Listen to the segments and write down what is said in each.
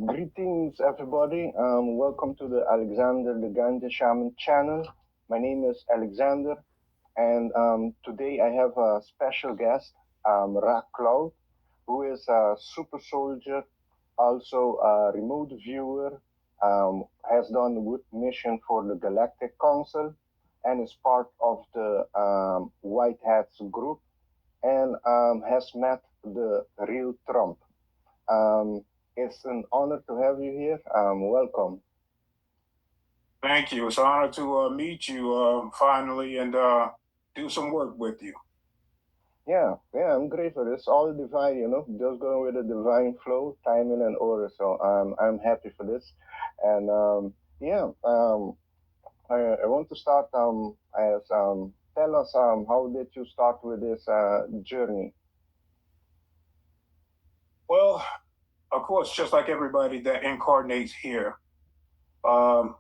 Greetings, everybody. Welcome to the Alexander The Ganja Shaman channel. My name is Alexander, and today I have a special guest, Ra Cloud, who is a super soldier, also a remote viewer, has done a good mission for the Galactic Council, and is part of the White Hats group, and has met the real Trump. Um, it's an honor to have you here. Welcome. Thank you. It's an honor to meet you finally and do some work with you. Yeah, I'm grateful. It's all divine, just going with the divine flow, timing, and order. So I'm happy for this. And yeah, I want to start as tell us how did you start with this journey? Well, of course, just like everybody that incarnates here, um,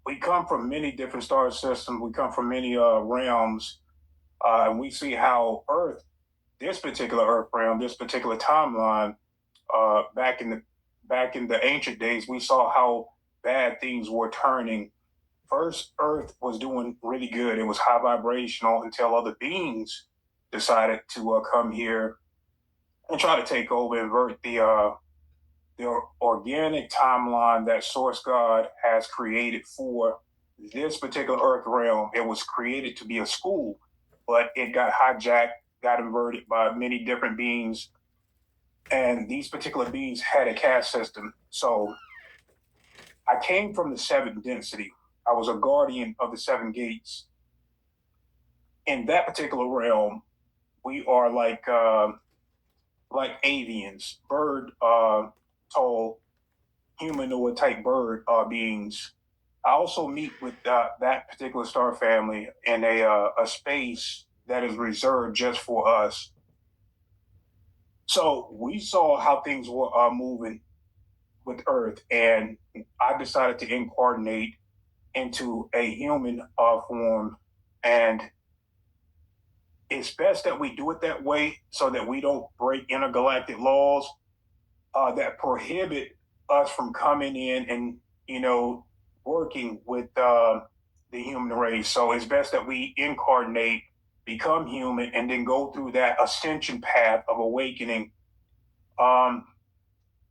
we come from many different star systems. We come from many realms, and we see how Earth, this particular Earth realm, this particular timeline, back in the ancient days, we saw how bad things were turning. First, Earth was doing really good. It was high vibrational until other beings decided to come here and try to take over, invert the organic timeline that Source God has created for this particular Earth realm. It was created to be a school, but it got hijacked, got inverted by many different beings, and these particular beings had a caste system. So I came from the seventh density. I was a guardian of the seven gates. In that particular realm, we are like avians, bird, tall, humanoid type bird beings. I also meet with that particular star family in a space that is reserved just for us. So we saw how things were moving with Earth, and I decided to incarnate into a human form. And it's best that we do it that way so that we don't break intergalactic laws that prohibit us from coming in and, working with the human race. So it's best that we incarnate, become human, and then go through that ascension path of awakening. Um,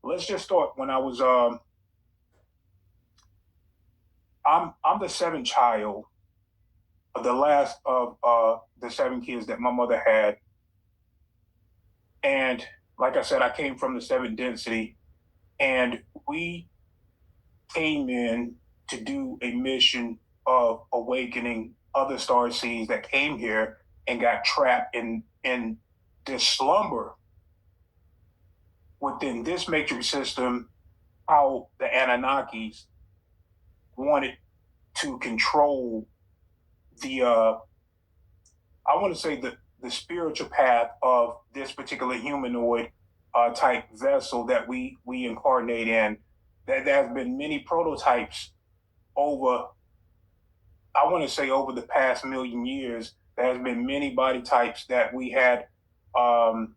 let's just start when I was I'm the seventh child, the last of the seven kids that my mother had. And like I said, I came from the seventh density, and we came in to do a mission of awakening other star seeds that came here and got trapped in this slumber within this matrix system. How the Anunnakis wanted to control the I want to say the spiritual path of this particular humanoid type vessel that we incarnate in. That there has been many prototypes over, I want to say, over the past million years. There has been many body types that we had um,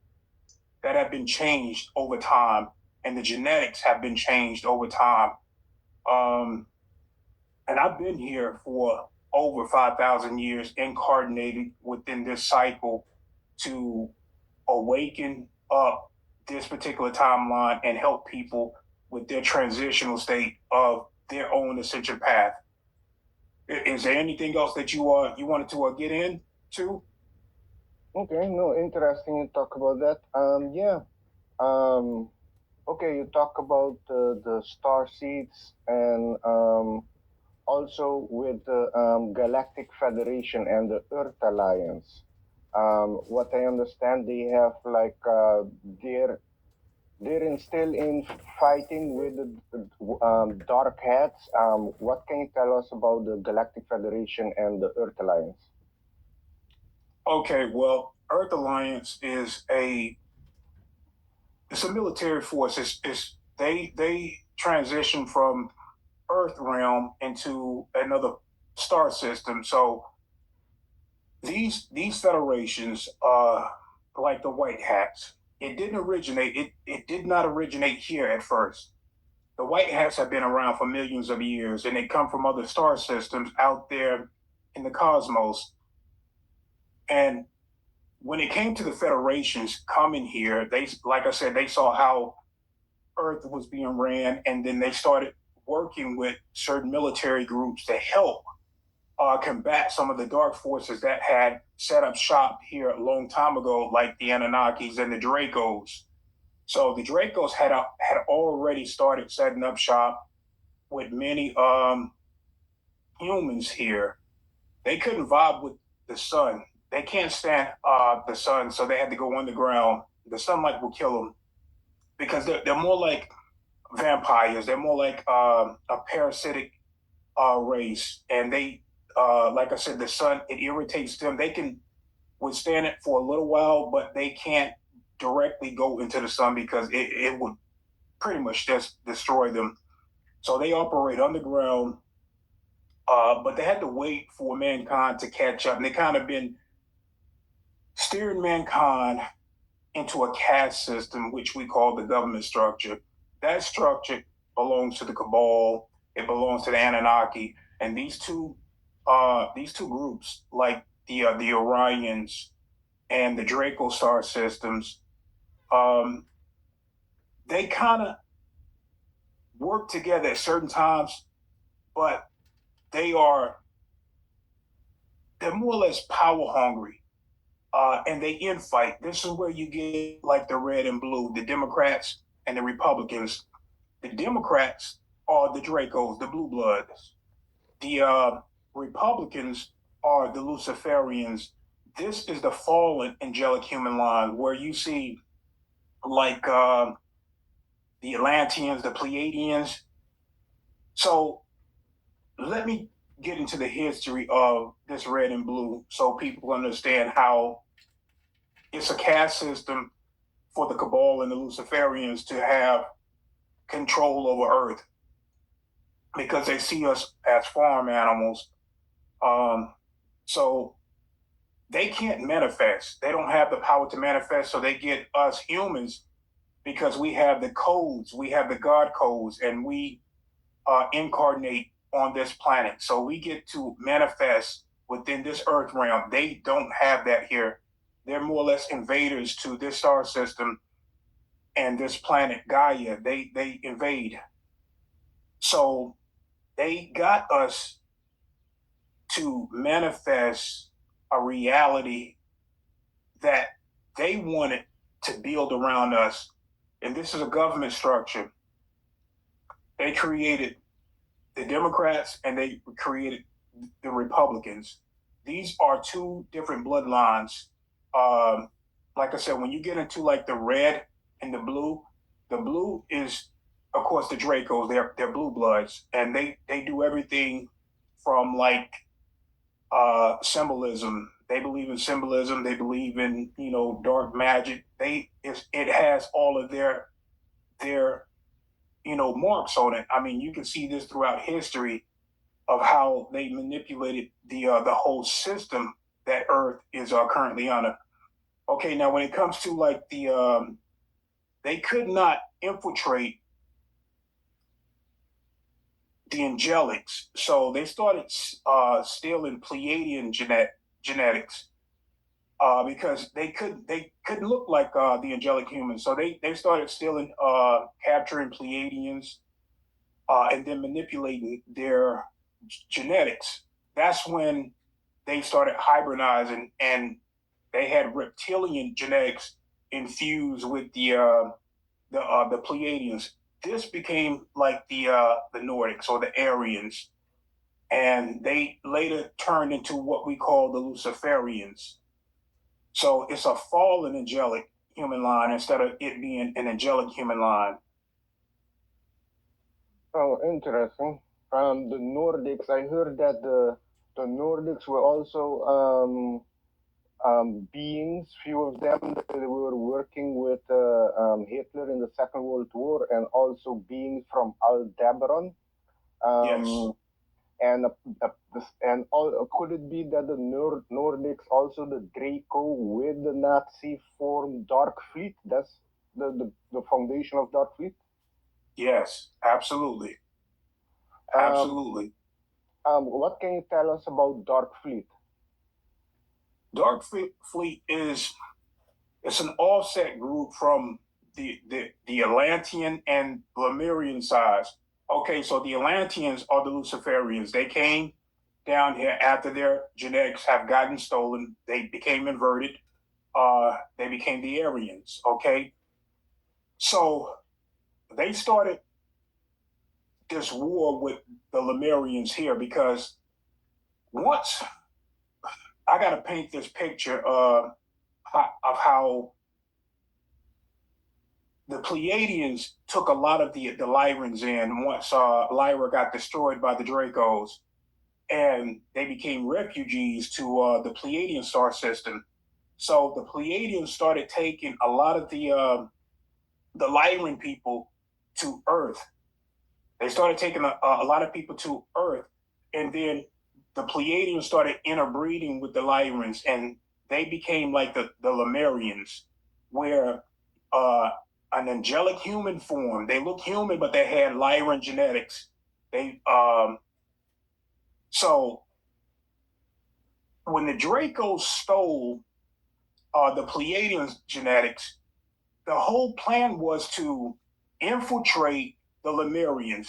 that have been changed over time, and the genetics have been changed over time. Um, and I've been here for over 5,000 years, incarnated within this cycle to awaken up this particular timeline and help people with their transitional state of their own ascension path. Is there anything else that you wanted to get into? Okay, no, interesting you talk about that. Yeah. Um, okay, you talk about the star seeds and also with the Galactic Federation and the Earth Alliance. What I understand, they have like they're in still in fighting with the Dark Hats. What can you tell us about the Galactic Federation and the Earth Alliance? Okay, well, Earth Alliance is a it's a military force. They transition from Earth realm into another star system. So these federations, like the White Hats, it did not originate here at first. The White Hats have been around for millions of years, and they come from other star systems out there in the cosmos. And when it came to the federations coming here, they, like I said, they saw how Earth was being ran, and then they started working with certain military groups to help combat some of the dark forces that had set up shop here a long time ago, like the Anunnakis and the Dracos. So the Dracos had already started setting up shop with many humans here. They couldn't vibe with the sun. They can't stand the sun, so they had to go underground. The sunlight will kill them because they're more like vampires. They're more like a parasitic race, and they, like I said, the sun, it irritates them. They can withstand it for a little while, but they can't directly go into the sun because it would pretty much just destroy them. So they operate underground, but they had to wait for mankind to catch up. And they kind of been steering mankind into a caste system, which we call the government structure. That structure belongs to the cabal. It belongs to the Anunnaki, and these two groups, like the Orions and the Draco star systems, um, they kind of work together at certain times, but they are they're more or less power hungry, and they infight. This is where you get like the red and blue, the Democrats and the Republicans. The Democrats are the Dracos, the blue bloods. The Republicans are the Luciferians. This is the fallen angelic human line where you see like the Atlanteans, the Pleiadians. So let me get into the history of this red and blue so people understand how it's a caste system for the Cabal and the Luciferians to have control over Earth because they see us as farm animals. Um, so they can't manifest. They don't have the power to manifest. So they get us humans because we have the codes, we have the God codes, and we incarnate on this planet. So we get to manifest within this earth realm. They don't have that here. They're more or less invaders to this star system and this planet Gaia. They invade. So they got us to manifest a reality that they wanted to build around us. And this is a government structure. They created the Democrats and they created the Republicans. These are two different bloodlines. Um, like I said, when you get into like the red and the blue is, of course, the Dracos. They're blue bloods, and they do everything from like symbolism. They believe in symbolism. They believe in dark magic. It has all of their marks on it. I mean, you can see this throughout history of how they manipulated the whole system that Earth is currently under. Okay, now when it comes to like they could not infiltrate the angelics, so they started stealing Pleiadian genetics because they couldn't look like the angelic humans, so they started stealing, capturing Pleiadians, and then manipulating their genetics. That's when they started hybridizing, and they had reptilian genetics infused with the Pleiadians. This became like the Nordics or the Aryans, and they later turned into what we call the Luciferians. So it's a fallen angelic human line instead of it being an angelic human line. Oh, interesting. From the Nordics, I heard that the Nordics were also beings, few of them that were working with Hitler in the Second World War, and also beings from Aldebaran. Yes. And could it be that the Nordics, also the Draco with the Nazi, formed Dark Fleet? That's the foundation of Dark Fleet. Yes, absolutely. Absolutely. What can you tell us about Dark Fleet? Dark Fleet is it's an offset group from the Atlantean and Lemurian sides. Okay, so the Atlanteans are the Luciferians. They came down here after their genetics have gotten stolen. They became inverted. They became the Aryans. Okay, so they started this war with the Lemurians here because once I got to paint this picture of how the Pleiadians took a lot of the Lyrans in once Lyra got destroyed by the Dracos, and they became refugees to the Pleiadian star system. So the Pleiadians started taking a lot of the Lyran people to Earth. They started taking a lot of people to Earth, and then the Pleiadians started interbreeding with the Lyrans, and they became like the Lemurians, where uh, an angelic human form. They looked human, but they had Lyran genetics. They so when the Dracos stole the Pleiadians genetics, the whole plan was to infiltrate the Lemurians.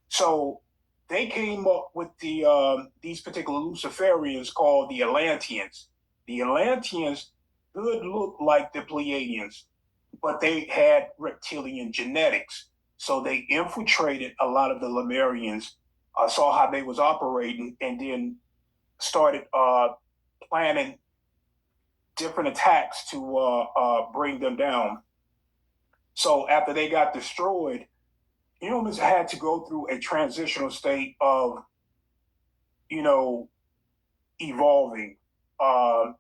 So they came up with these particular Luciferians called the Atlanteans. The Atlanteans could look like the Pleiadians, but they had reptilian genetics. So they infiltrated a lot of the Lemurians, saw how they was operating, and then started planning different attacks to bring them down. So after they got destroyed, humans had to go through a transitional state of, you know, evolving. Um,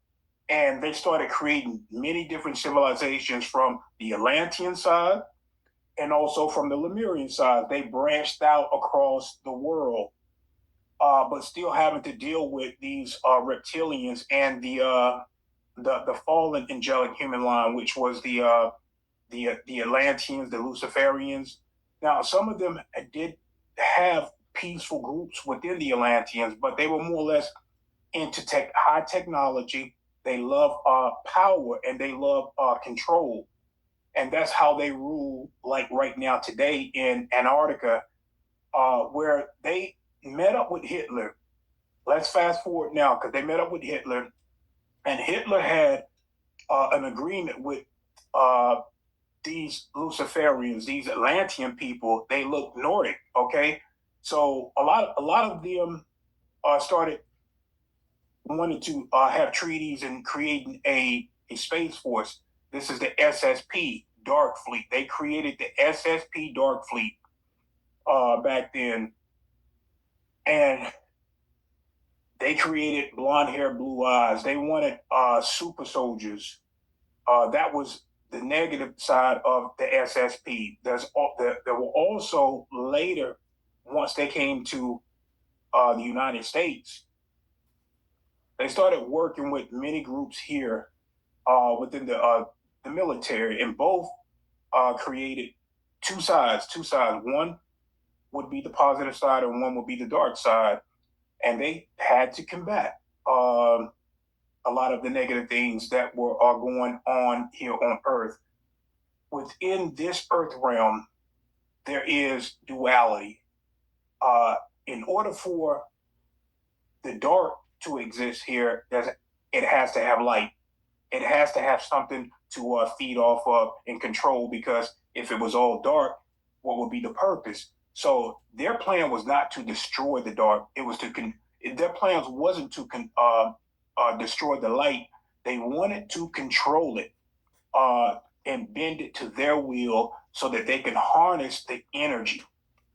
and they started creating many different civilizations from the Atlantean side and also from the Lemurian side. They branched out across the world, but still having to deal with these reptilians and the fallen angelic human line, which was the Atlanteans, the Luciferians. Now, some of them did have peaceful groups within the Atlanteans, but they were more or less into high technology. They love power and they love control, and that's how they rule. Like right now, today in Antarctica, where they met up with Hitler. Let's fast forward now because they met up with Hitler, and Hitler had an agreement with uh, these Luciferians, these Atlantean people. They look Nordic, okay? So a lot of them started wanted to have treaties and creating a space force. This is the SSP Dark Fleet. They created the SSP Dark Fleet back then, and they created blonde hair, blue eyes. They wanted super soldiers. That was the negative side of the SSP. There were also later, once they came to the United States, they started working with many groups here within the military, and both created two sides. Two sides. One would be the positive side, and one would be the dark side, and they had to combat a lot of the negative things that were going on here on Earth. Within this Earth realm, there is duality. Uh, in order for the dark to exist here, it has to have light. It has to have something to feed off of and control, because if it was all dark, what would be the purpose? So their plan was not to destroy the dark. It was their plans wasn't to destroy the light. They wanted to control it and bend it to their will so that they can harness the energy.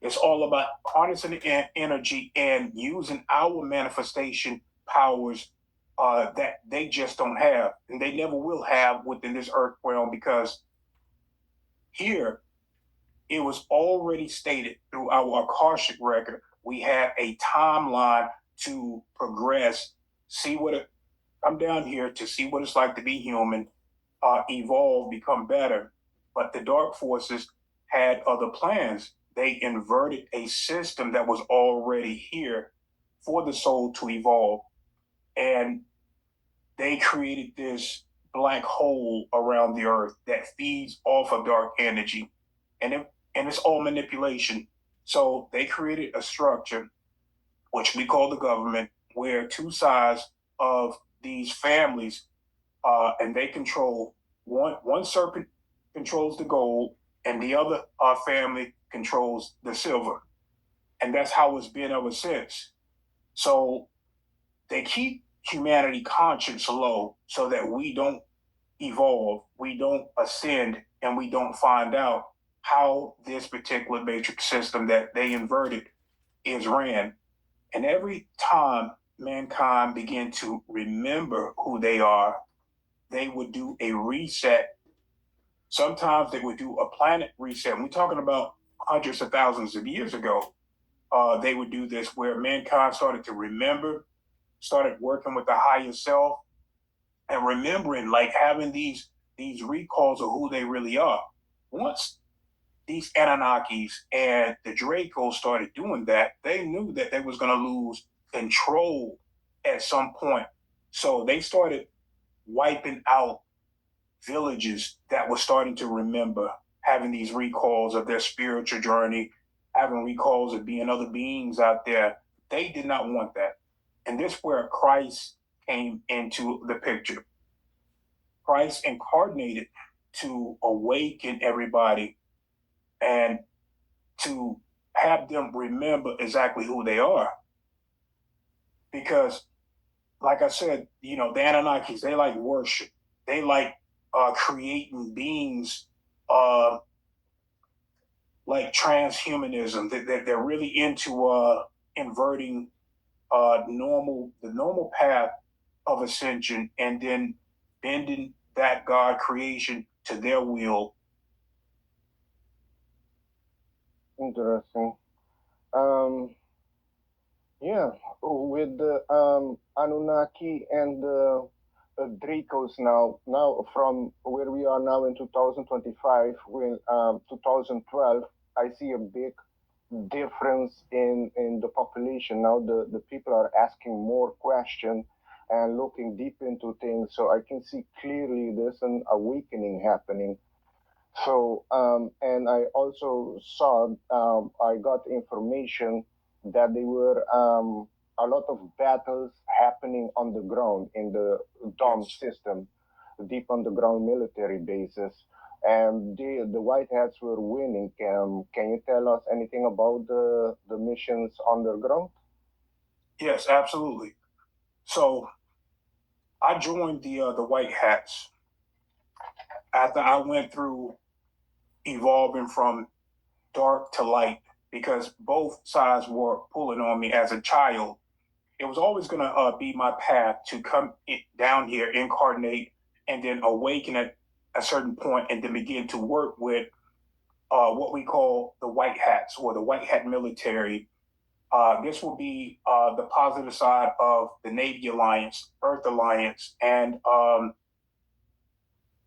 It's all about harnessing the energy and using our manifestation powers that they just don't have, and they never will have within this earth realm, because here it was already stated through our Akashic record. We have a timeline to progress, see what it, I'm down here to see what it's like to be human, evolve, become better. But the dark forces had other plans. They inverted a system that was already here for the soul to evolve. And they created this black hole around the earth that feeds off of dark energy. And it's all manipulation. So they created a structure, which we call the government, where two sides of these families, and they control one serpent controls the gold, and the other family controls the silver, and that's how it's been ever since. So they keep humanity conscience low so that we don't evolve, we don't ascend, and we don't find out how this particular matrix system that they inverted is ran. And every time mankind began to remember who they are, they would do a reset. Sometimes they would do a planet reset. We're talking about hundreds of thousands of years ago. They would do this where mankind started to remember, started working with the higher self, and remembering, like having these recalls of who they really are. Once these Anunnakis and the Dracos started doing that, they knew that they was going to lose control at some point. So they started wiping out villages that were starting to remember, having these recalls of their spiritual journey, having recalls of being other beings out there. They did not want that. And this is where Christ came into the picture. Christ incarnated to awaken everybody and to have them remember exactly who they are. Because, like I said, the Anunnakis, they like worship. They like creating beings uh, like transhumanism. They're really into inverting the normal path of ascension, and then bending that God creation to their will. Interesting. Um, yeah, with the Anunnaki and the Dracos now from where we are now in 2025, when 2012, I see a big difference in the population. Now the people are asking more questions and looking deep into things. So I can see clearly there's an awakening happening. So, and I also saw, I got information that there were a lot of battles happening on the ground in the dome system, deep underground military bases. And the White Hats were winning. Can you tell us anything about the missions underground? Yes, absolutely. So I joined the White Hats after I went through evolving from dark to light, because both sides were pulling on me as a child. It was always going to be my path to come down here, incarnate, and then awaken at a certain point, and then begin to work with what we call the White Hats or the White Hat military. This will be the positive side of the Navy Alliance, Earth Alliance, and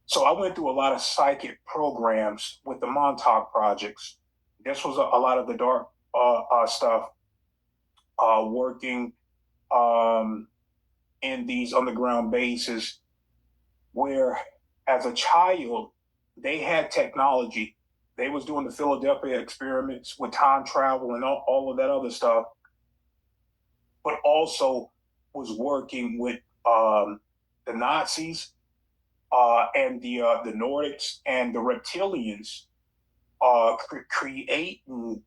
so I went through a lot of psychic programs with the Montauk projects. This was a lot of the dark stuff, working um, in these underground bases where, as a child, they had technology. They was doing the Philadelphia experiments with time travel and all of that other stuff, but also was working with the Nazis and the Nordics and the reptilians, creating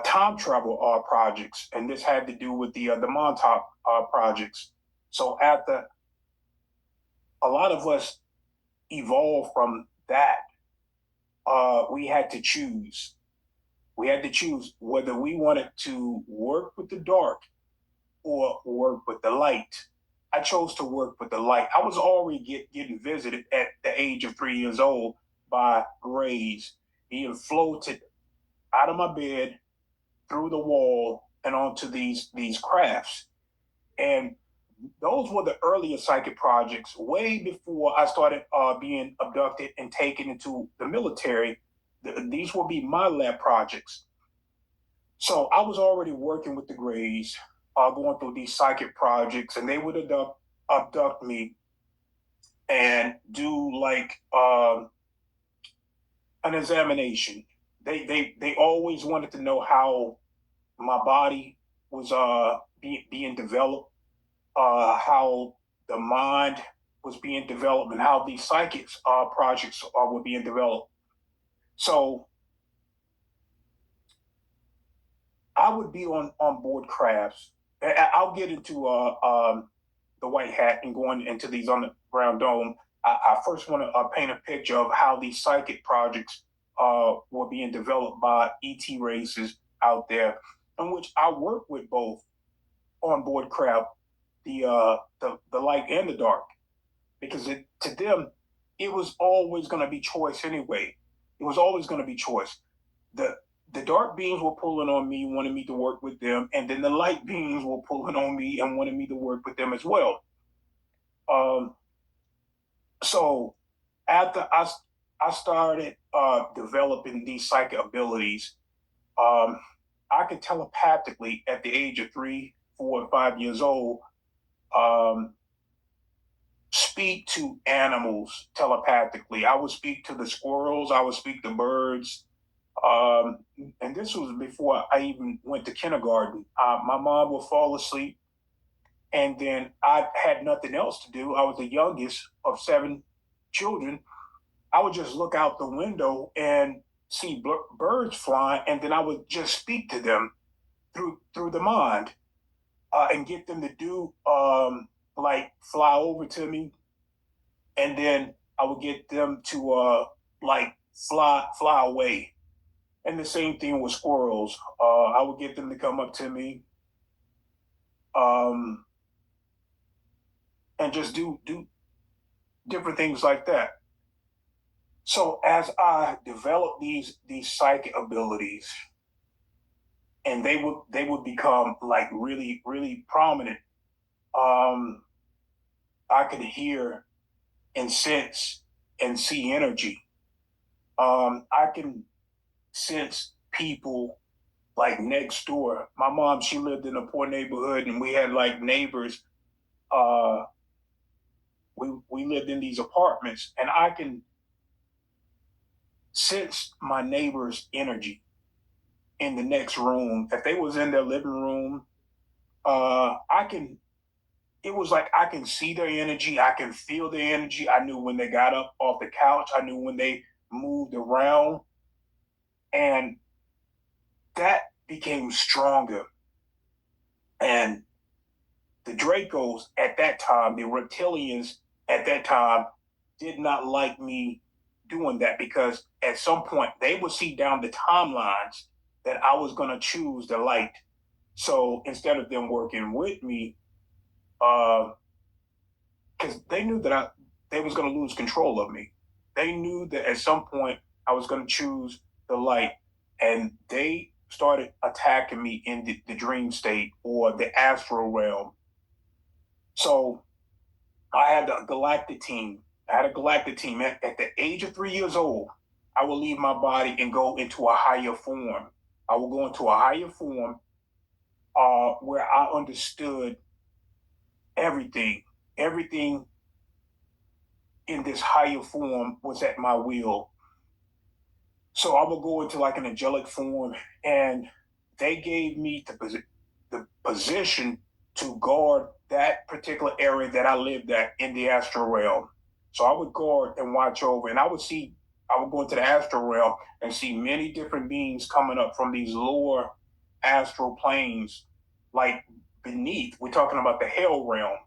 time travel projects, and this had to do with the Montauk projects. So after a lot of us evolved from that, we had to choose. We had to choose whether we wanted to work with the dark or work with the light. I chose to work with the light. I was already getting visited at the age of 3 years old by rays being floated out of my bed through the wall and onto these crafts. And those were the earlier psychic projects, way before I started being abducted and taken into the military. These will be my lab projects. So I was already working with the Greys, going through these psychic projects, and they would abduct me and do like an examination. They always wanted to know how my body was being developed, how the mind was being developed, and how these psychics projects were being developed. So I would be on board crafts. I'll get into the white hat and going into these underground dome. I first want to paint a picture of how these psychic projects were being developed by ET races out there, in which I work with both on board craft, the light and the dark, because to them it was always going to be choice anyway. It was always going to be choice. The the dark beings were pulling on me, wanting me to work with them, and then the light beings were pulling on me and wanting me to work with them as well. Um, so after I started developing these psychic abilities, um, I could telepathically at the age of 3, 4, and 5 years old um, speak to animals telepathically. I would speak to the squirrels. I would speak to birds. Um, and this was before I even went to kindergarten. My mom would fall asleep, and then I had nothing else to do. I was the youngest of 7 children. I would just look out the window and see birds flying, and then I would just speak to them through the mind, and get them to do like fly over to me, and then I would get them to like fly away. And the same thing with squirrels. I would get them to come up to me, um, and just do different things like that. So as I developed these psychic abilities, and they would become like really prominent. Um, I could hear and sense and see energy. I can sense people like next door. My mom, she lived in a poor neighborhood, and we had like neighbors. Uh, we lived in these apartments, and I can sense my neighbor's energy in the next room. If they was in their living room, I can. It was like I can see their energy. I can feel their energy. I knew when they got up off the couch. I knew when they moved around, and that became stronger. And the Dracos at that time, the reptilians at that time, did not like me doing that, because at some point they would see down the timelines that I was going to choose the light. So instead of them working with me, because they knew that they was going to lose control of me. They knew that at some point I was going to choose the light, and they started attacking me in the dream state or the astral realm. So I had a galactic team. I had a galactic team. At the age of 3 years old, I will leave my body and go into a higher form. I will go into a higher form where I understood everything. Everything in this higher form was at my will. So I will go into like an angelic form, and they gave me the position to guard that particular area that I lived at in the astral realm. So I would guard and watch over, and I would go into the astral realm and see many different beings coming up from these lower astral planes, like beneath. We're talking about the hell realm.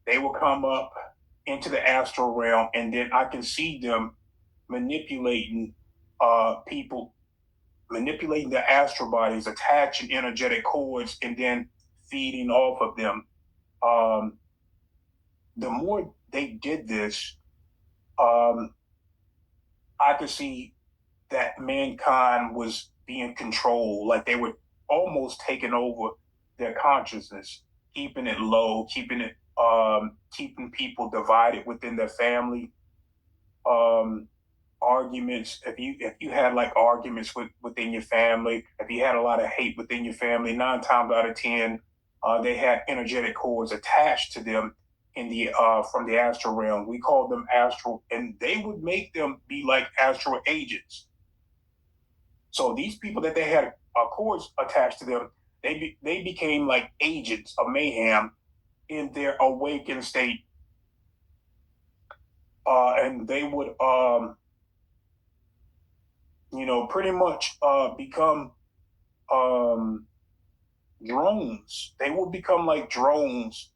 They will come up into the astral realm, and then I can see them manipulating people, manipulating their astral bodies, attaching energetic cords, and then feeding off of them. Um, the more they did this, um, I could see that mankind was being controlled, like they were almost taking over their consciousness, keeping it low, keeping people divided within their family. Um, Arguments, if you had like arguments within your family, if you had a lot of hate within your family, 9 times out of 10, they had energetic cords attached to them in the from the astral realm. We called them astral, and they would make them be like astral agents. So these people that they had cords attached to them, they became like agents of mayhem in their awakened state, and they would pretty much become um, drones. They will become like drones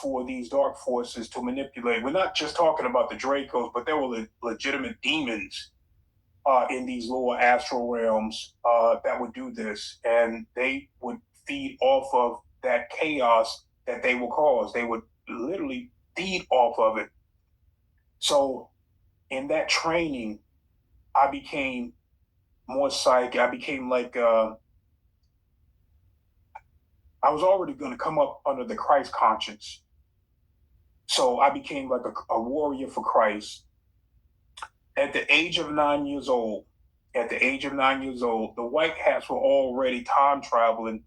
for these dark forces to manipulate. We're not just talking about the Dracos, but there were legitimate demons in these lower astral realms that would do this, and they would feed off of that chaos that they will cause. They would literally feed off of it. So in that training, I became more psychic. I became like I was already going to come up under the Christ conscience. So I became like a warrior for Christ. At the age of 9 years old, the white hats were already time traveling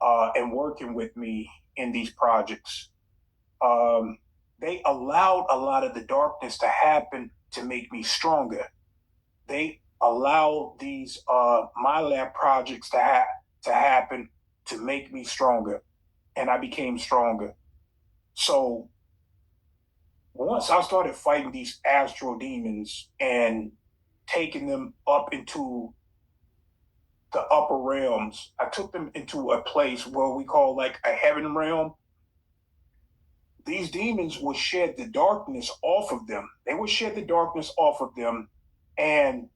and working with me in these projects. They allowed a lot of the darkness to happen to make me stronger. They allowed these my lab projects to happen to make me stronger, and I became stronger. So once I started fighting these astral demons and taking them up into the upper realms, I took them into a place where we call like a heaven realm. These demons would shed the darkness off of them. They would shed the darkness off of them, and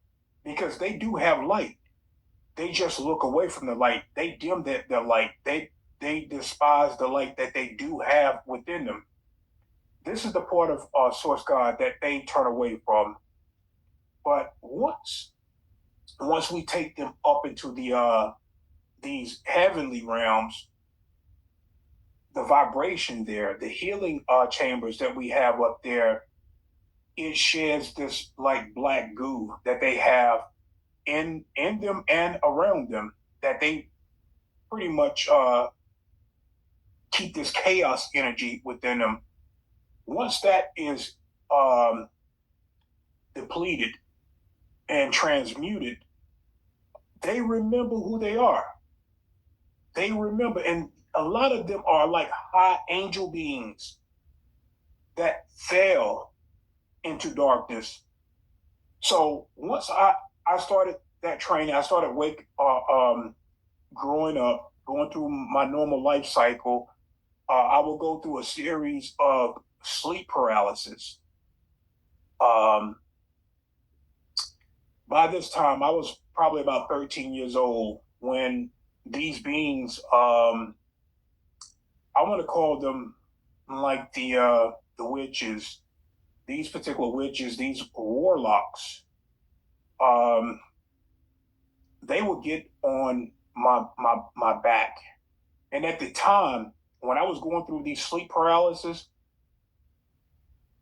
because they do have light, they just look away from the light. They dim their light. They despise the light that they do have within them. This is the part of Source God that they turn away from. But once we take them up into these heavenly realms, the vibration there, the healing chambers that we have up there, it sheds this like black goo that they have in them and around them, that they pretty much keep this chaos energy within them. Once that is um, depleted and transmuted, they remember who they are. They remember, and a lot of them are like high angel beings that fell into darkness. So once I started that training, I started growing up, going through my normal life cycle. I will go through a series of sleep paralysis. Um, by this time, I was probably about 13 years old when these beings, I want to call them like the witches, these particular witches, these warlocks, um, they would get on my back. And at the time, when I was going through these sleep paralysis,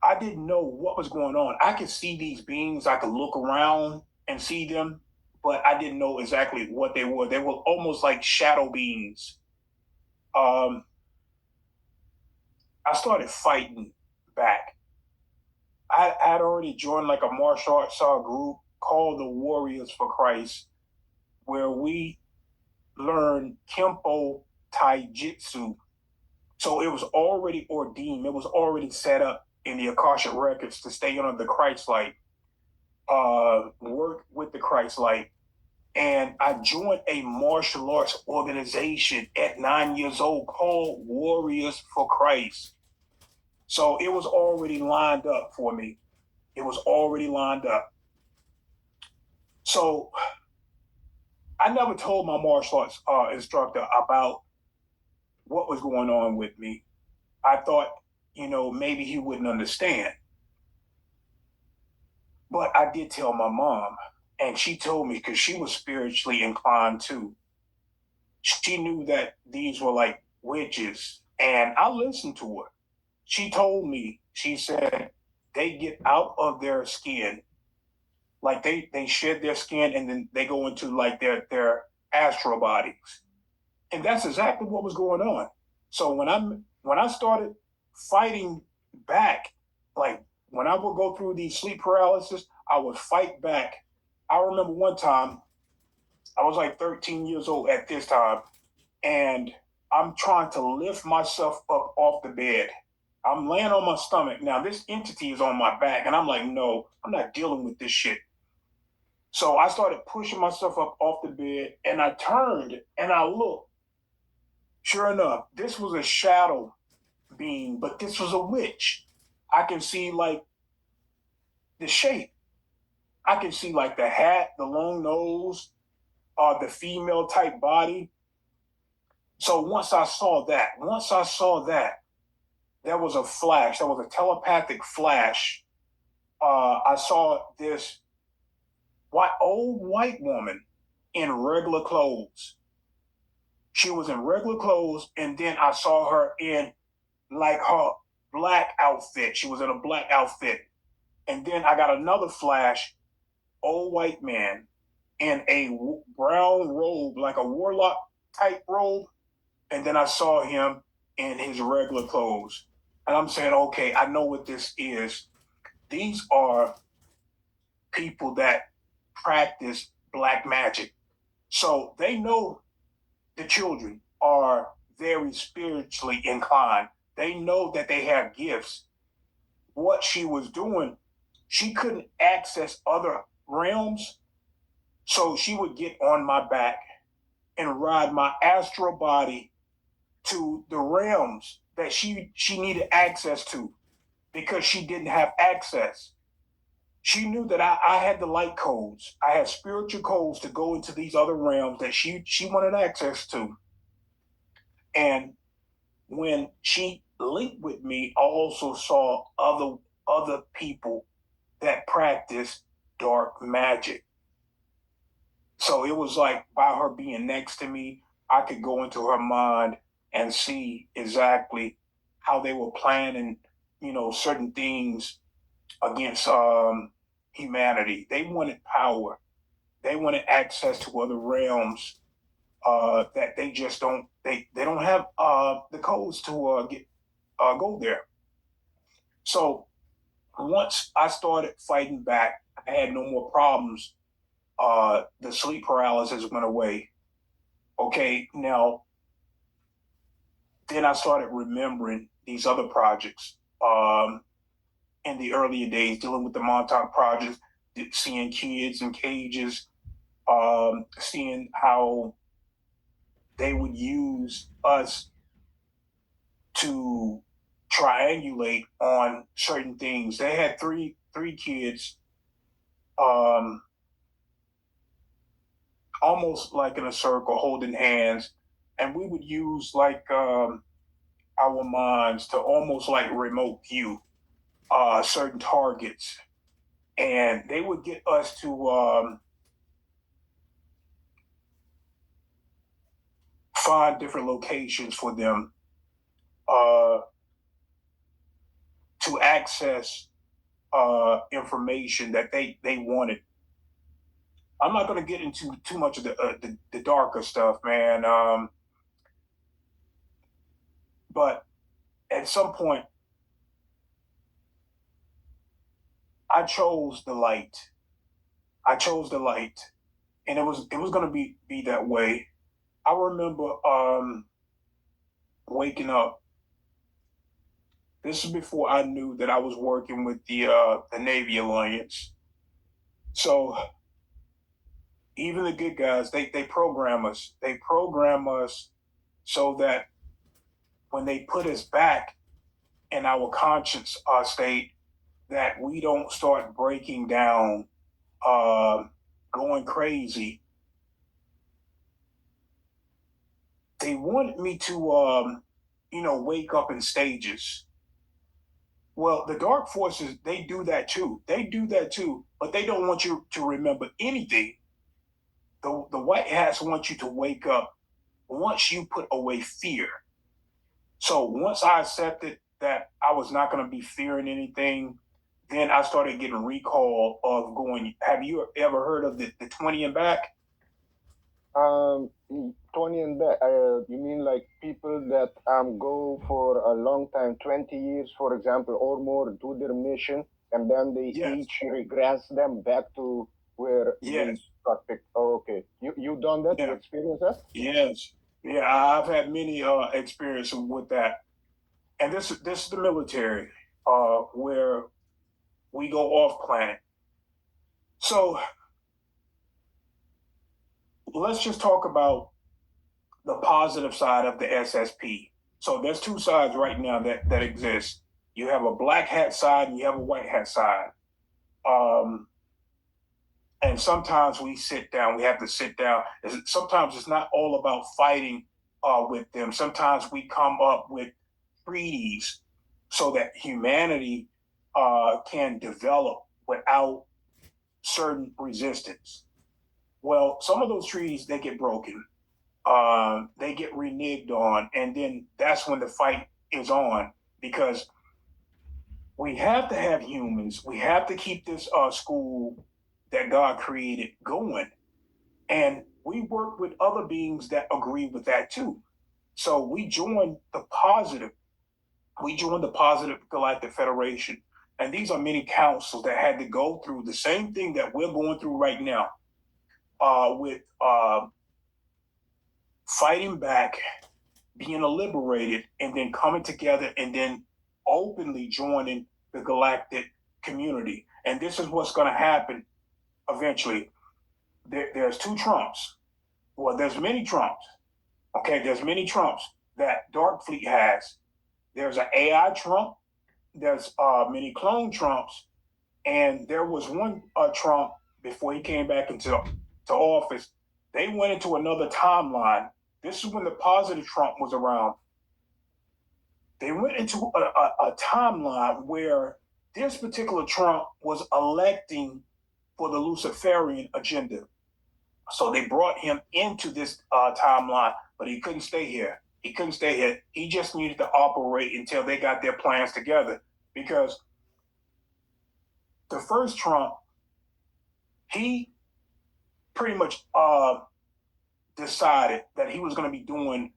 I didn't know what was going on. I could see these beings, I could look around and see them, but I didn't know exactly what they were. They were almost like shadow beings. Um, I started fighting back. I had already joined like a martial arts group called the Warriors for Christ, where we learned Kempo Taijutsu. So it was already ordained, it was already set up in the Akashic records to stay under the Christ light, work with the Christ light. And I joined a martial arts organization at 9 years old called Warriors for Christ. So it was already lined up for me. It was already lined up. So I never told my martial arts instructor about what was going on with me. I thought, maybe he wouldn't understand. But I did tell my mom, and she told me because she was spiritually inclined too. She knew that these were like witches, and I listened to her. She told me, she said, they get out of their skin, like they shed their skin, and then they go into like their astral bodies, and that's exactly what was going on. So when I started fighting back, like when I would go through these sleep paralysis, I would fight back. I remember one time I was like 13 years old at this time, and I'm trying to lift myself up off the bed. I'm laying on my stomach. Now this entity is on my back, and I'm like, no, I'm not dealing with this shit. So I started pushing myself up off the bed, and I turned and I looked. Sure enough, this was a shadow being, but this was a witch. I can see like the shape. I can see like the hat, the long nose, the female type body. So once I saw that, there was a flash. There was a telepathic flash. I saw this old white woman in regular clothes. She was in regular clothes, and then I saw her in like her black outfit. She was in a black outfit. And then I got another flash, old white man in a brown robe, like a warlock type robe. And then I saw him in his regular clothes. And I'm saying, okay, I know what this is. These are people that practice black magic. So they know the children are very spiritually inclined. They know that they have gifts. What she was doing, she couldn't access other realms. So she would get on my back and ride my astral body to the realms that she needed access to because she didn't have access. She knew that I had the light codes. I had spiritual codes to go into these other realms that she wanted access to. And when she linked with me, I also saw other people that practice dark magic. So it was like by her being next to me, I could go into her mind and see exactly how they were planning, certain things against humanity. They wanted power. They wanted access to other realms that they just they don't have the codes to get go there. So once I started fighting back, I had no more problems. The sleep paralysis went away. Okay, now then I started remembering these other projects in the earlier days, dealing with the Montauk projects, seeing kids in cages, seeing how they would use us to triangulate on certain things. They had three kids, um, almost like in a circle, holding hands, and we would use like our minds to almost like remote view certain targets, and they would get us to find different locations for them uh, to access information that they wanted. I'm not going to get into too much of the darker stuff, man. But at some point, I chose the light. I chose the light, and it was going to be that way. I remember waking up. This is before I knew that I was working with the Navy Alliance. So even the good guys, they program us. They program us so that when they put us back in our conscious state, that we don't start breaking down, uh, going crazy. they wanted me to, wake up in stages. Well, the dark forces, they do that too. They do that too, but they don't want you to remember anything. The white hats want you to wake up once you put away fear. So once I accepted that I was not going to be fearing anything, then I started getting recall of going. Have you ever heard of the 20 and back? Um, 20 and back. You mean like people that go for a long time, 20 years, for example, or more, do their mission, and then they Yes, each regress them back to where they yes, got picked. Oh, okay. You done that? You yeah, experienced that? yes, yeah. I've had many experiences with that, and this is the military, where we go off planet. So let's just talk about the positive side of the SSP. So there's two sides right now that exist. You have a black hat side and you have a white hat side. Um, and sometimes we sit down. We have to sit down. Sometimes it's not all about fighting with them. Sometimes we come up with treaties so that humanity can develop without certain resistance. Well, some of those treaties they get broken, they get reneged on, and then that's when the fight is on because we have to have humans. We have to keep this school that God created going, and we work with other beings that agree with that too. So we joined the positive. We joined the Positive Galactic Federation, and these are many councils that had to go through the same thing that we're going through right now, with fighting back, being liberated, and then coming together and then openly joining the galactic community. And this is what's going to happen eventually. There's two Trumps. Well, there's many Trumps. Okay, there's many Trumps that Dark Fleet has. There's an AI Trump. There's many clone Trumps, and there was one Trump before he came back into to office. They went into another timeline. This is when the positive Trump was around. They went into a timeline where this particular Trump was electing for the Luciferian agenda. So they brought him into this timeline, but he couldn't stay here. He couldn't stay here. He just needed to operate until they got their plans together. Because the first Trump, he pretty much decided that he was going to be doing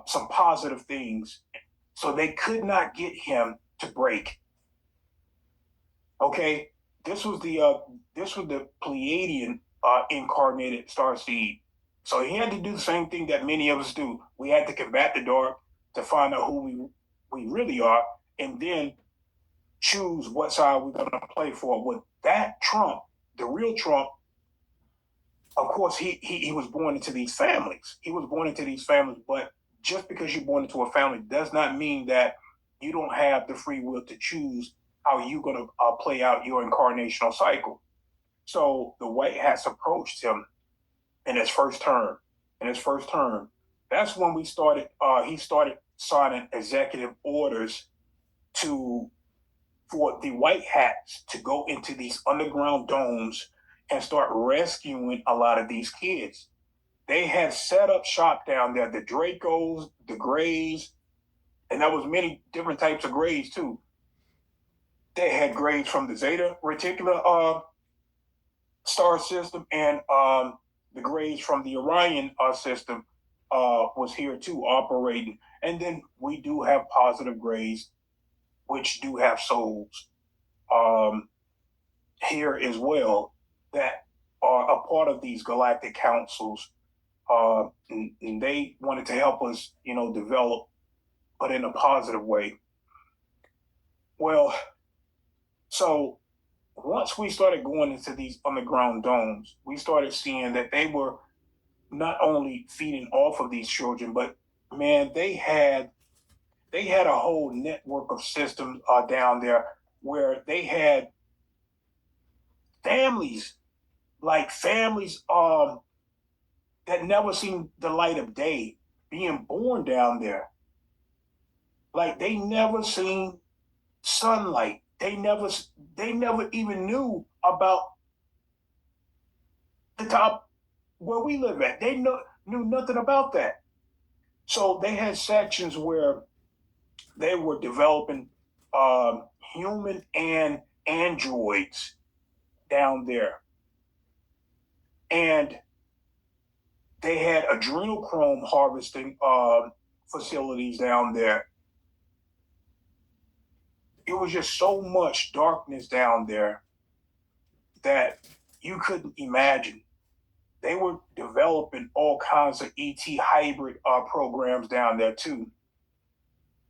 some positive things. So they could not get him to break. Okay, this was the Pleiadian incarnated star seed. So he had to do the same thing that many of us do. We had to combat the dark to find out who we really are, and then choose what side we're going to play for. With that Trump, the real Trump, of course, he was born into these families. He was born into these families, but just because you're born into a family does not mean that you don't have the free will to choose how you're going to play out your incarnational cycle. So the White Hats approached him in his first term. In his first term, that's when we started. He started signing executive orders to for the White Hats to go into these underground domes and start rescuing a lot of these kids. They had set up shop down there, the Dracos, the Greys, and there was many different types of Greys too. They had Greys from the Zeta Reticular star system, and the Greys from the Orion system was here too, operating. And then we do have positive Greys, which do have souls um, here as well, that are a part of these galactic councils. And they wanted to help us, develop, but in a positive way. Well, so once we started going into these underground domes, we started seeing that they were not only feeding off of these children, but man, they had a whole network of systems down there where they had families, like families, that never seen the light of day being born down there. Like they never seen sunlight. They never even knew about the top where we live at. Knew nothing about that. So they had sections where they were developing human and androids down there, and they had adrenochrome harvesting facilities down there. It was just so much darkness down there that you couldn't imagine. They were developing all kinds of ET hybrid programs down there too.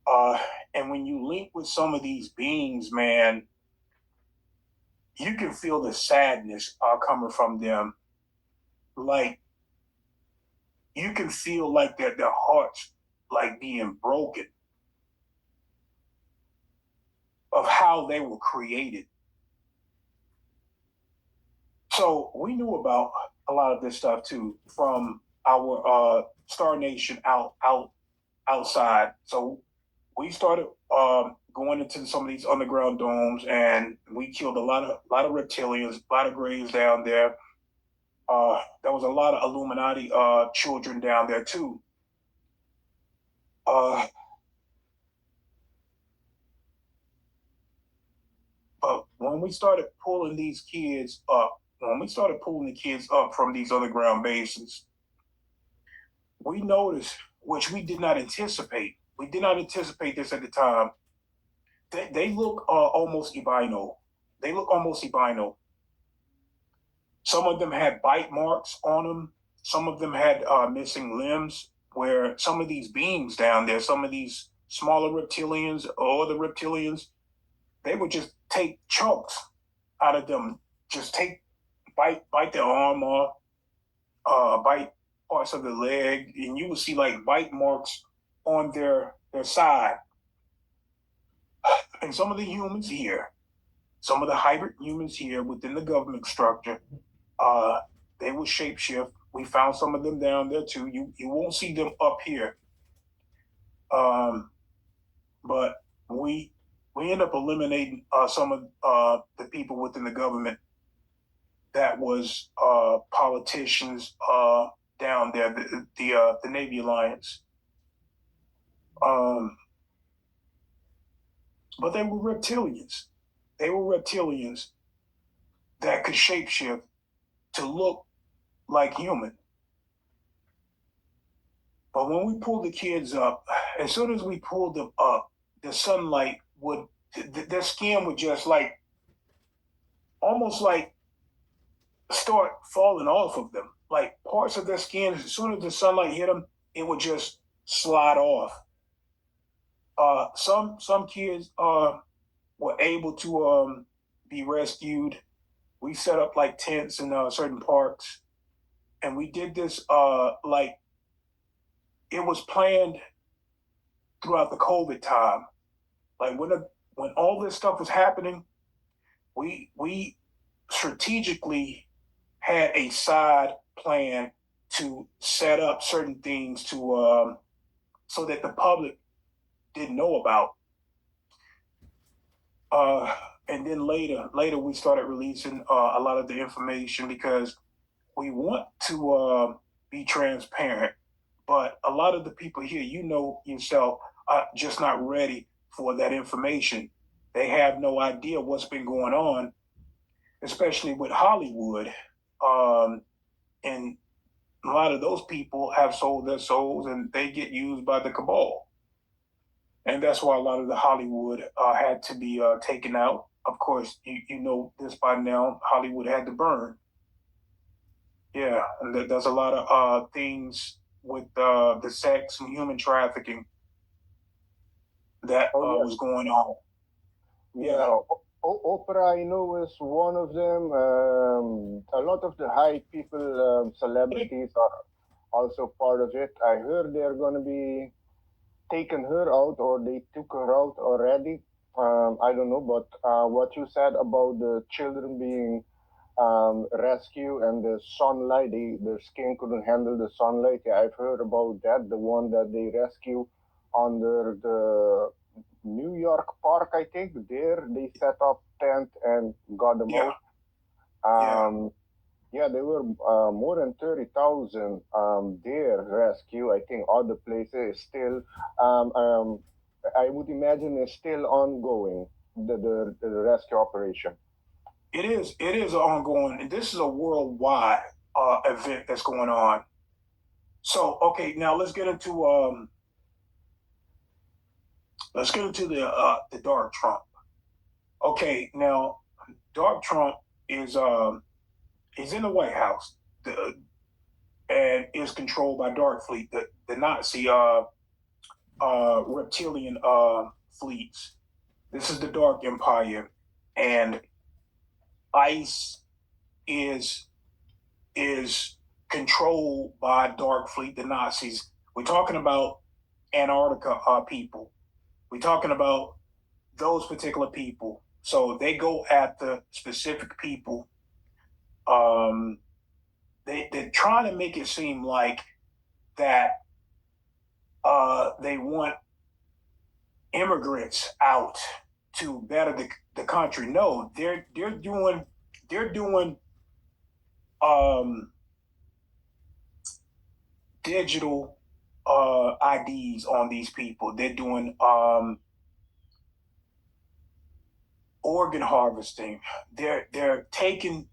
Uh, and when you link with some of these beings, man, you can feel the sadness coming from them. Like you can feel like their hearts like being broken of how they were created. So we knew about a lot of this stuff too from our Star Nation outside. So we started going into some of these underground domes, and we killed a lot of reptilians, a lot of graves down there. There was a lot of Illuminati children down there too. Uh, but when we started pulling these kids up, when we started pulling the kids up from these underground bases, we noticed, which we did not anticipate. We did not anticipate this at the time. They look almost albino. They look almost albino. Some of them had bite marks on them. Some of them had missing limbs. Where some of these beings down there, some of these smaller reptilians or the reptilians, they would just take chunks out of them, just bite their arm off, bite parts of the leg, and you would see like bite marks on their side. And some of the humans here, some of the hybrid humans here within the government structure, uh, they will shapeshift. We found some of them down there too. You won't see them up here, but we end up eliminating some of the people within the government that was politicians down there, the Navy Alliance. Um, but they were reptilians. They were reptilians that could shapeshift to look like human. But when we pulled the kids up, as soon as we pulled them up, the sunlight would, their skin would just like, almost like start falling off of them. Like parts of their skin, as soon as the sunlight hit them, it would just slide off. Some kids were able to be rescued. We set up like tents in certain parks, and we did this like it was planned throughout the COVID time. Like when all this stuff was happening, we strategically had a side plan to set up certain things to so that the public didn't know about. Uh, and then later we started releasing a lot of the information because we want to be transparent. But a lot of the people here, you know yourself, are just not ready for that information. They have no idea what's been going on, especially with Hollywood. And a lot of those people have sold their souls and they get used by the cabal. And that's why a lot of the Hollywood had to be taken out. Of course, you know this by now. Hollywood had to burn. Yeah, and there's a lot of things with the sex and human trafficking that Oh yes, was going on. yeah. Yeah, Oprah, I know, is one of them. A lot of the high people, celebrities, are also part of it. I heard they're going to be taking her out, or they took her out already. I don't know, but what you said about the children being rescue and the sunlight. Their skin couldn't handle the sunlight. Yeah, I've heard about that. The one that they rescue under the New York Park, I think. There they set up tent and got them Yeah, out. yeah. Yeah, there were more than 30,000 there rescue. I think other places still, um, um, I would imagine, is still ongoing, the rescue operation. It is ongoing, and this is a worldwide event that's going on. So, okay, now let's get into the Dark Trump. Okay, now Dark Trump is he's in the White House, and is controlled by Dark Fleet, the Nazi reptilian fleets. This is the Dark Empire, and ICE is is controlled by Dark Fleet, the Nazis. We're talking about Antarctica people. We're talking about those particular people. So they go after specific people. Um, they're trying to make it seem like that they want immigrants out to better the country. No, they're doing um, digital IDs on these people. They're doing organ harvesting. They're taking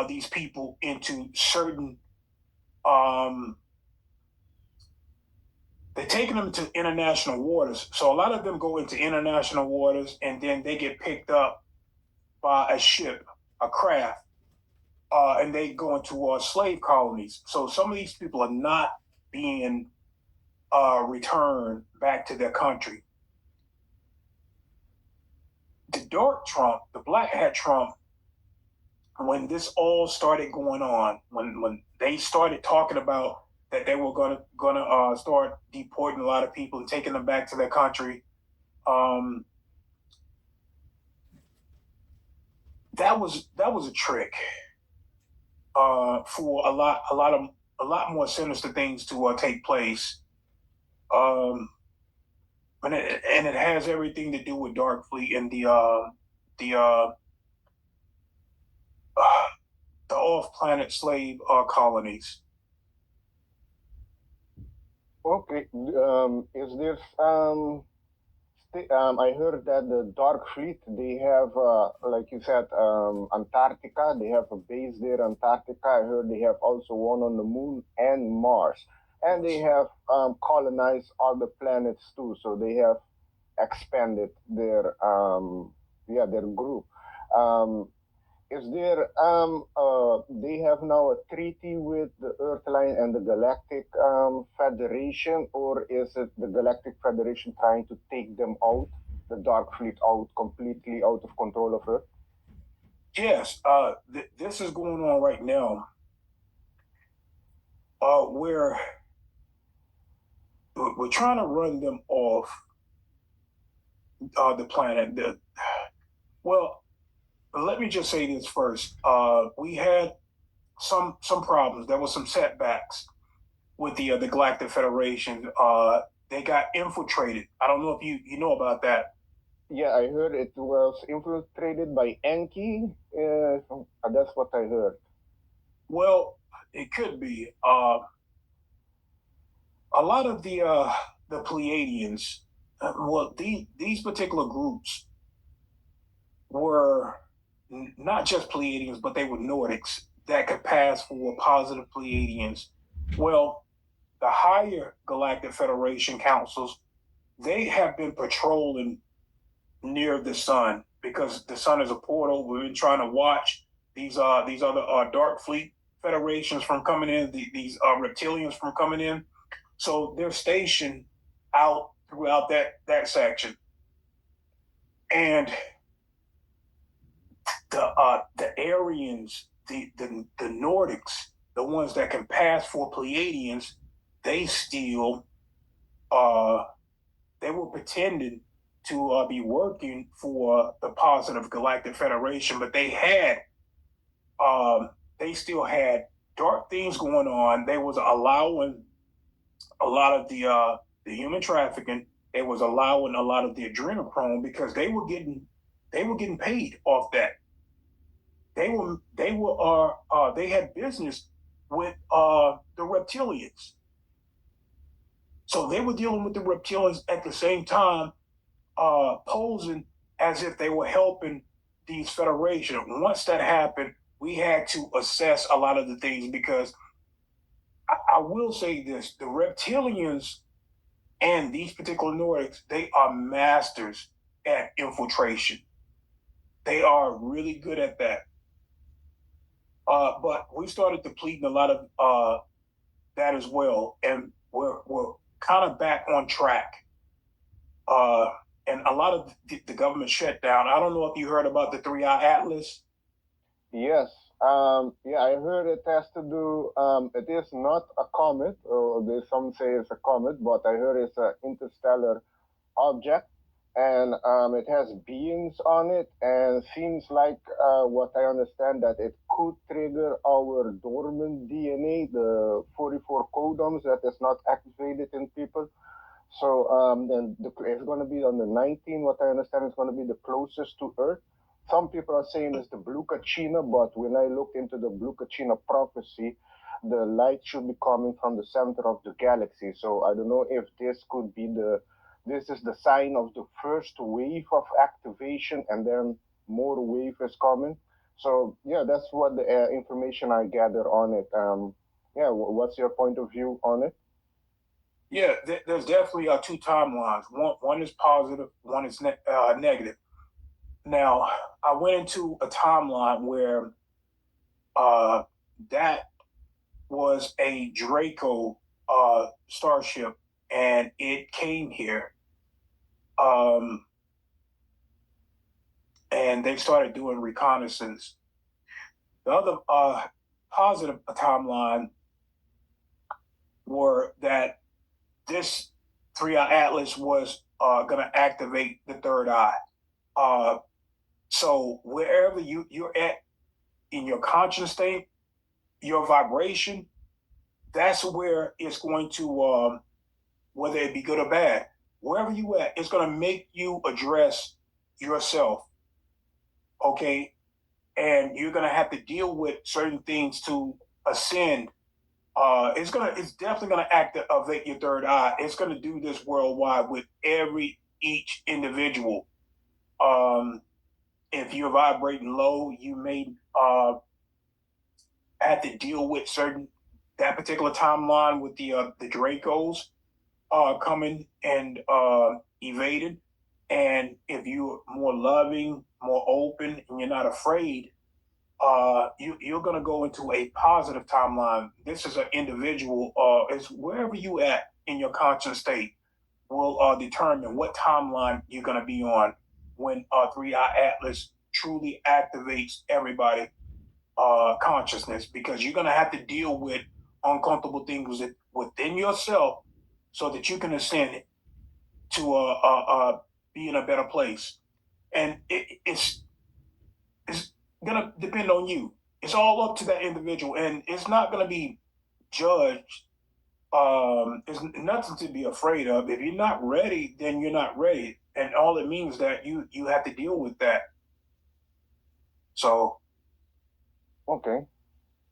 these people into certain um, they're taking them to international waters. So a lot of them go into international waters, and then they get picked up by a ship, a craft, and they go into slave colonies. So some of these people are not being returned back to their country. The dark Trump, the black hat Trump, when this all started going on, when they started talking about that they were gonna start deporting a lot of people and taking them back to their country, um, that was a trick for a lot more sinister things to take place. Um, and it has everything to do with Dark Fleet and the uh, the off-planet slave colonies. Okay, is there I heard that the Dark Fleet, they have, like you said, Antarctica. They have a base there, Antarctica. I heard they have also one on the Moon and Mars, and they Yes. have colonized other planets too. So they have expanded their, yeah, their group. Um, is there they have now a treaty with the Earthline and the Galactic Federation, or is it the Galactic Federation trying to take them out, the Dark Fleet out, completely out of control of Earth? Yes, this is going on right now. Where we're trying to run them off the planet. Well, let me just say this first. We had some problems. There was some setbacks with the Galactic Federation. They got infiltrated. I don't know if you know about that. Yeah, I heard it was infiltrated by Enki. That's what I heard. Well, it could be. A lot of the Pleiadians, well, these particular groups were not just Pleiadians, but they were Nordics that could pass for positive Pleiadians. Well, the higher Galactic Federation councils, they have been patrolling near the sun because the sun is a portal. We've been trying to watch these other Dark Fleet federations from coming in, these reptilians from coming in. So they're stationed out throughout that section, and the Aryans, the Nordics, the ones that can pass for Pleiadians, they still uh, they were pretending to be working for the positive Galactic Federation, but they had they still had dark things going on. They was allowing a lot of the human trafficking. They was allowing a lot of the adrenochrome because they were getting paid off that. They had business with the reptilians. So they were dealing with the reptilians at the same time, posing as if they were helping these federations. Once that happened, we had to assess a lot of the things because I will say this: the reptilians and these particular Nordics, they are masters at infiltration. They are really good at that. But we started depleting a lot of that as well, and we're kind of back on track. Uh, and a lot of the government shutdown. I don't know if you heard about the Three Eye Atlas. Yes. Yeah, I heard it has to do. It is not a comet, or there's some say it's a comet, but I heard it's an interstellar object, and it has beings on it, and seems like what I understand that it could trigger our dormant DNA, the 44 codons that is not activated in people. So then it's going to be on the 19th. What I understand is going to be the closest to Earth. Some people are saying it's the Blue Kachina, but when I looked into the Blue Kachina prophecy, the light should be coming from the center of the galaxy. So I don't know if this could be this is the sign of the first wave of activation, and then more wave is coming. So yeah, that's what the information I gather on it. Yeah, what's your point of view on it? Yeah, there's definitely two timelines. One is positive, one is negative. Now, I went into a timeline where uh, that was a Draco starship, and it came here, um, and they started doing reconnaissance. The other positive timeline were that this Three Eye Atlas was going to activate the third eye. Uh, so wherever you're at in your conscious state, your vibration, that's where it's going to, whether it be good or bad, wherever you at, it's going to make you address yourself, okay? And you're going to have to deal with certain things to ascend. It's definitely gonna activate your third eye. It's gonna do this worldwide with each individual. Um, if you're vibrating low, you may have to deal with certain that particular timeline with the Dracos coming and evaded. And if you're more loving, more open, and you're not afraid, you're going to go into a positive timeline. This is an individual. It's wherever you at in your conscious state will determine what timeline you're going to be on when Three Eye Atlas truly activates everybody consciousness, because you're going to have to deal with uncomfortable things within yourself so that you can ascend to be in a better place. And it's gonna depend on you. It's all up to that individual, and it's not gonna be judged. It's nothing to be afraid of. If you're not ready, then you're not ready, and all it means is that you have to deal with that. So Okay.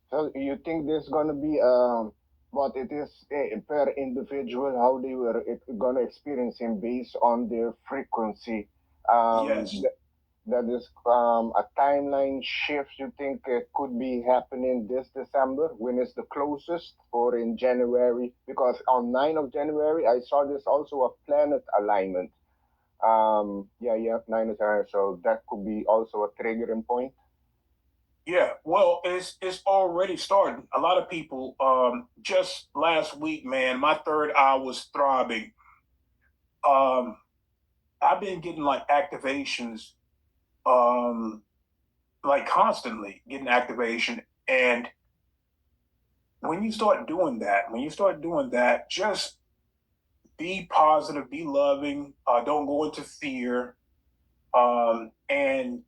So you think there's gonna be but it is per individual how they were gonna experience him based on their frequency. yes, That is a timeline shift. You think it could be happening this December when it's the closest, or in January? Because on 9th of January I saw there's also a planet alignment. Yeah, yeah, 9th of January. So that could be also a triggering point. yeah. Well, it's already starting. A lot of people. Just last week, man, my third eye was throbbing. Um, I've been getting like activations. Like constantly getting activation. And when you start doing that, just be positive, be loving, don't go into fear. And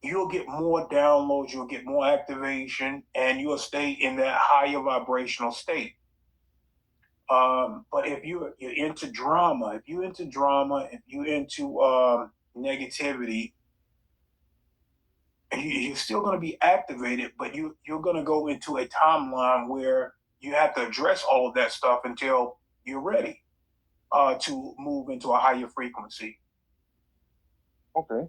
you'll get more downloads, you'll get more activation, and you'll stay in that higher vibrational state. But if you're into drama, if you're into negativity, you're still going to be activated, but you're going to go into a timeline where you have to address all of that stuff until you're ready to move into a higher frequency. Okay.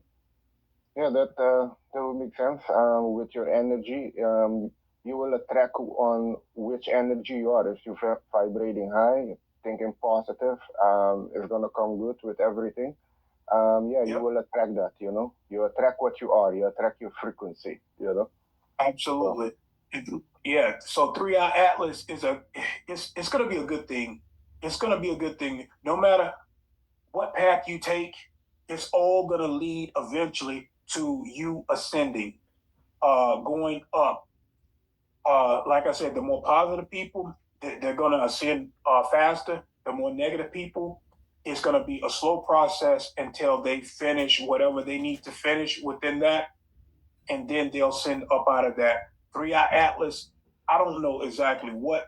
Yeah, that would make sense. With your energy, you will attract on which energy you are. If you're vibrating high, thinking positive, it's gonna come good with everything. Yeah, you Yep, will attract that. You attract what you are. You attract your frequency. So absolutely. Yeah. So 3 Eye Atlas is it's going to be a good thing. It's going to be a good thing. No matter what path you take, it's all going to lead eventually to you ascending, going up. Like I said, the more positive people, they're going to ascend faster. The more negative people, it's going to be a slow process until they finish whatever they need to finish within that, and then they'll send up out of that. 3 Eye Atlas, I don't know exactly what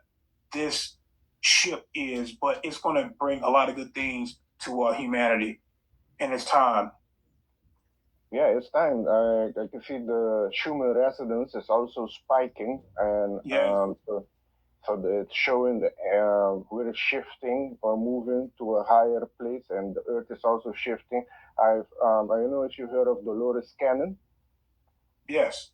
this ship is, but it's going to bring a lot of good things to humanity in its time. yeah, it's time. I can see the Schumann resonance is also spiking, and Yeah, so it's showing that we're shifting or moving to a higher place, and the Earth is also shifting. I don't know if you heard of Dolores Cannon. yes,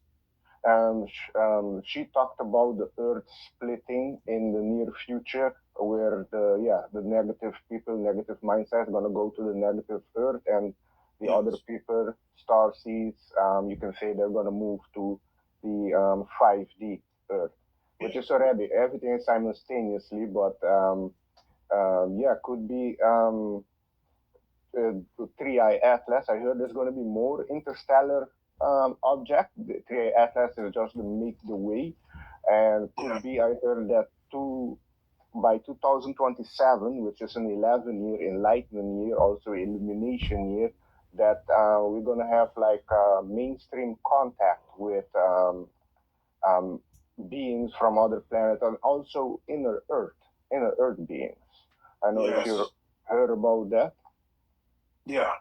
She talked about the Earth splitting in the near future, where the negative people, negative mindset, is gonna go to the negative Earth, and the other yes, people, star seeds, you can say they're gonna move to the 5D Earth, which yeah, is already everything is simultaneously, but yeah, could be Three Eye Atlas. I heard there's going to be more interstellar object. The Three Eye Atlas is just to make the way, and yeah, could be I heard that by 2027, which is an 11-year enlightenment year, also illumination year, that we're going to have like mainstream contact with um, beings from other planets and also inner Earth beings. I know if you yes, heard about that. yeah.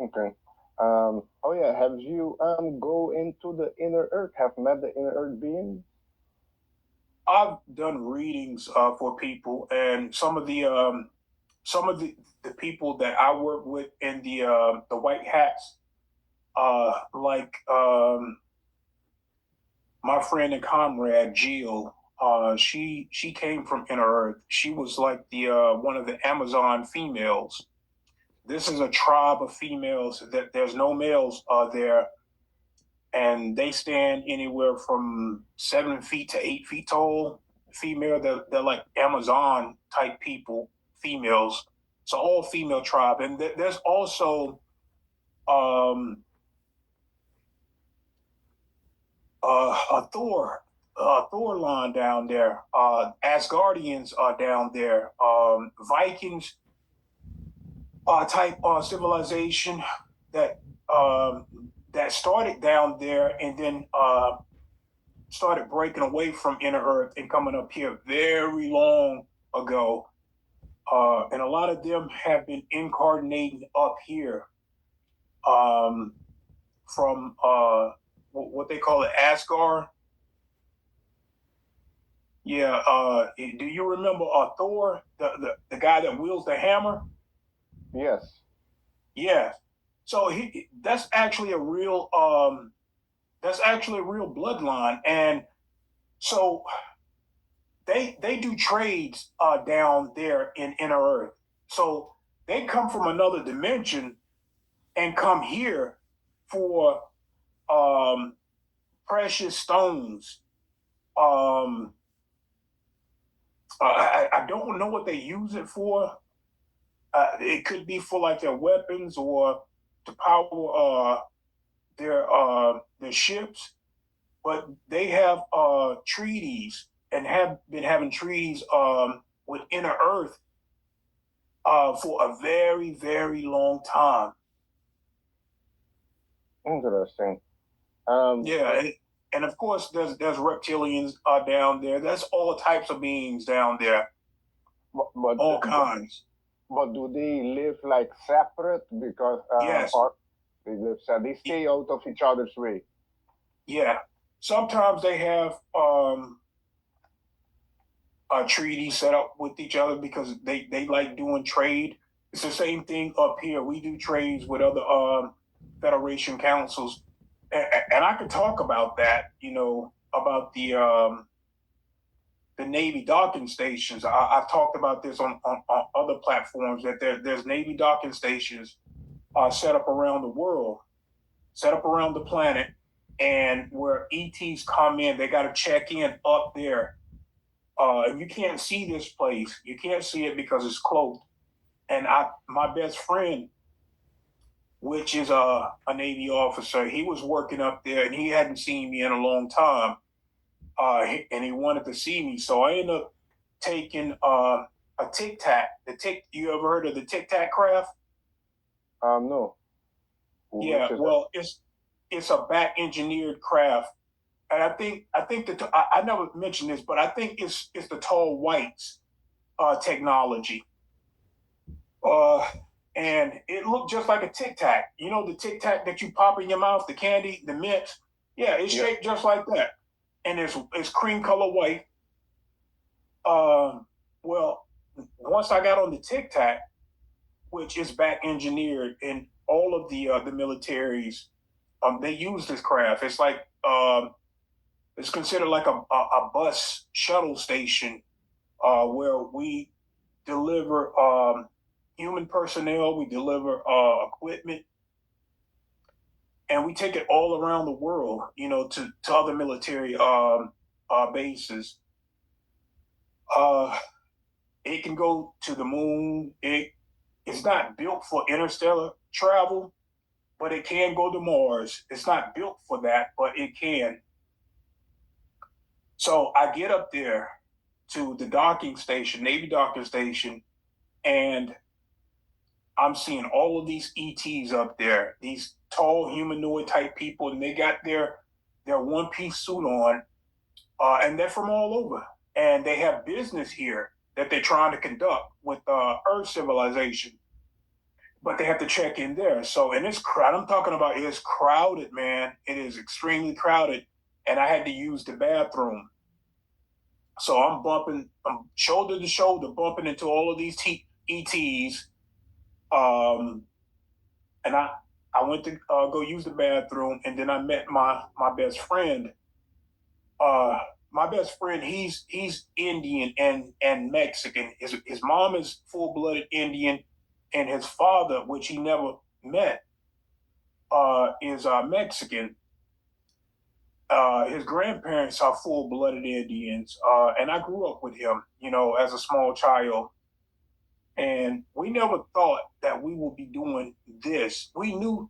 Okay. Oh yeah, have you go into the inner earth? Have met the inner earth being? I've done readings for people, and some of the people that I work with in the white hats, like my friend and comrade Jill. She came from Inner Earth. She was like the one of the Amazon females. This is a tribe of females that there's no males there, and they stand anywhere from 7 feet to 8 feet tall. Female, they're like Amazon type people, females. So all female tribe, and there's also um, a Thor line down there. Asgardians are down there. Vikings type civilization that um, that started down there and then started breaking away from inner Earth and coming up here very long ago. And a lot of them have been incarnating up here um, from what they call it, Asgard. Yeah. Do you remember Thor, the guy that wields the hammer? Yes. Yeah. So that's actually a real bloodline, and so they do trades down there in inner Earth. So they come from another dimension and come here for um, precious stones. Um, I don't know what they use it for. It could be for like their weapons or to power their ships, but they have treaties and have been having treaties with Inner Earth for a very, very long time. Interesting. Yeah, and of course there's reptilians down there. There's all types of beings down there, but, but all kinds. but do they live like separate because Yes, or they live they stay out of each other's way? yeah. Sometimes they have a treaty set up with each other because they like doing trade. It's the same thing up here. We do trades with other federation councils, and I could talk about that. About the Navy docking stations. I've talked about this on other platforms that there's Navy docking stations set up around the world, set up around the planet, and where ETs come in, they got to check in up there. You can't see this place. You can't see it because it's cloaked. And my best friend, which is a Navy officer, he was working up there and he hadn't seen me in a long time. And he wanted to see me. So I ended up taking a tic tac. You ever heard of the tic tac craft? No. Yeah, Which is well, it's a back engineered craft, and I think that I never mentioned this, but I think it's the tall whites technology. Uh, and it looked just like a tic tac. You know the tic tac that you pop in your mouth, the candy, the mint. Yeah, it's yeah. shaped just like that, and it's cream color white. Um, well, once I got on the tic tac, which is back engineered, and all of the militaries, they use this craft. It's considered like a bus shuttle station where we deliver human personnel, we deliver equipment, and we take it all around the world, to other military bases. Uh, it can go to the moon. It's not built for interstellar travel, but it can go to Mars. It's not built for that, but it can. So I get up there to the docking station, Navy docking station, and I'm seeing all of these ETs up there, these tall humanoid type people, and they got their one piece suit on, and they're from all over, and they have business here that they're trying to conduct with Earth civilization, but they have to check in there. So, and it's crowded. I'm talking about it's crowded, man. It is extremely crowded, and I had to use the bathroom. So I'm shoulder to shoulder bumping into all of these ETs. Um, and I went to go use the bathroom, and then I met my best friend. Uh, my best friend, he's Indian and Mexican. His mom is full blooded Indian, and his father, which he never met, is Mexican. His grandparents are full blooded Indians, and I grew up with him, as a small child. And we never thought that we would be doing this. We knew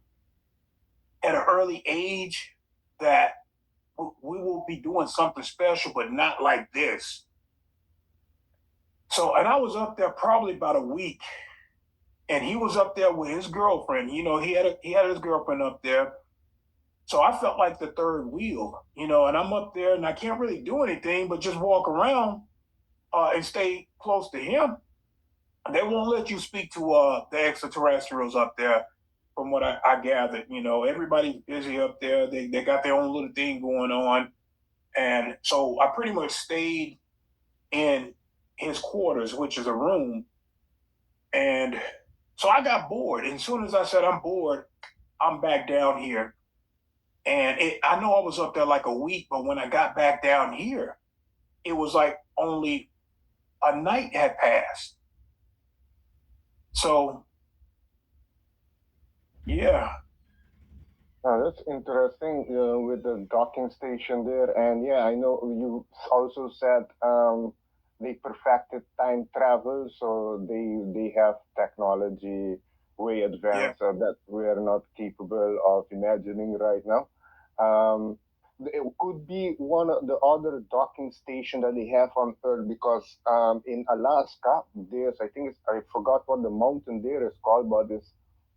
at an early age that we will be doing something special, but not like this. So, and I was up there probably about a week, and he was up there with his girlfriend. He had his girlfriend up there. So I felt like the third wheel, and I'm up there and I can't really do anything but just walk around and stay close to him. They won't let you speak to the extraterrestrials up there, from what I gathered. Everybody's busy up there. They got their own little thing going on, and so I pretty much stayed in his quarters, which is a room, and so I got bored. And as soon as I said I'm bored, I'm back down here. And I know I was up there like a week, but when I got back down here, it was like only a night had passed. So yeah, That's interesting with the docking station there. And yeah, I know you also said they perfected time travel, so they have technology way yeah, advanced that we are not capable of imagining right now. Um, it could be one of the other docking station that they have on Earth because in Alaska, there's I think I forgot what the mountain there is called, but it's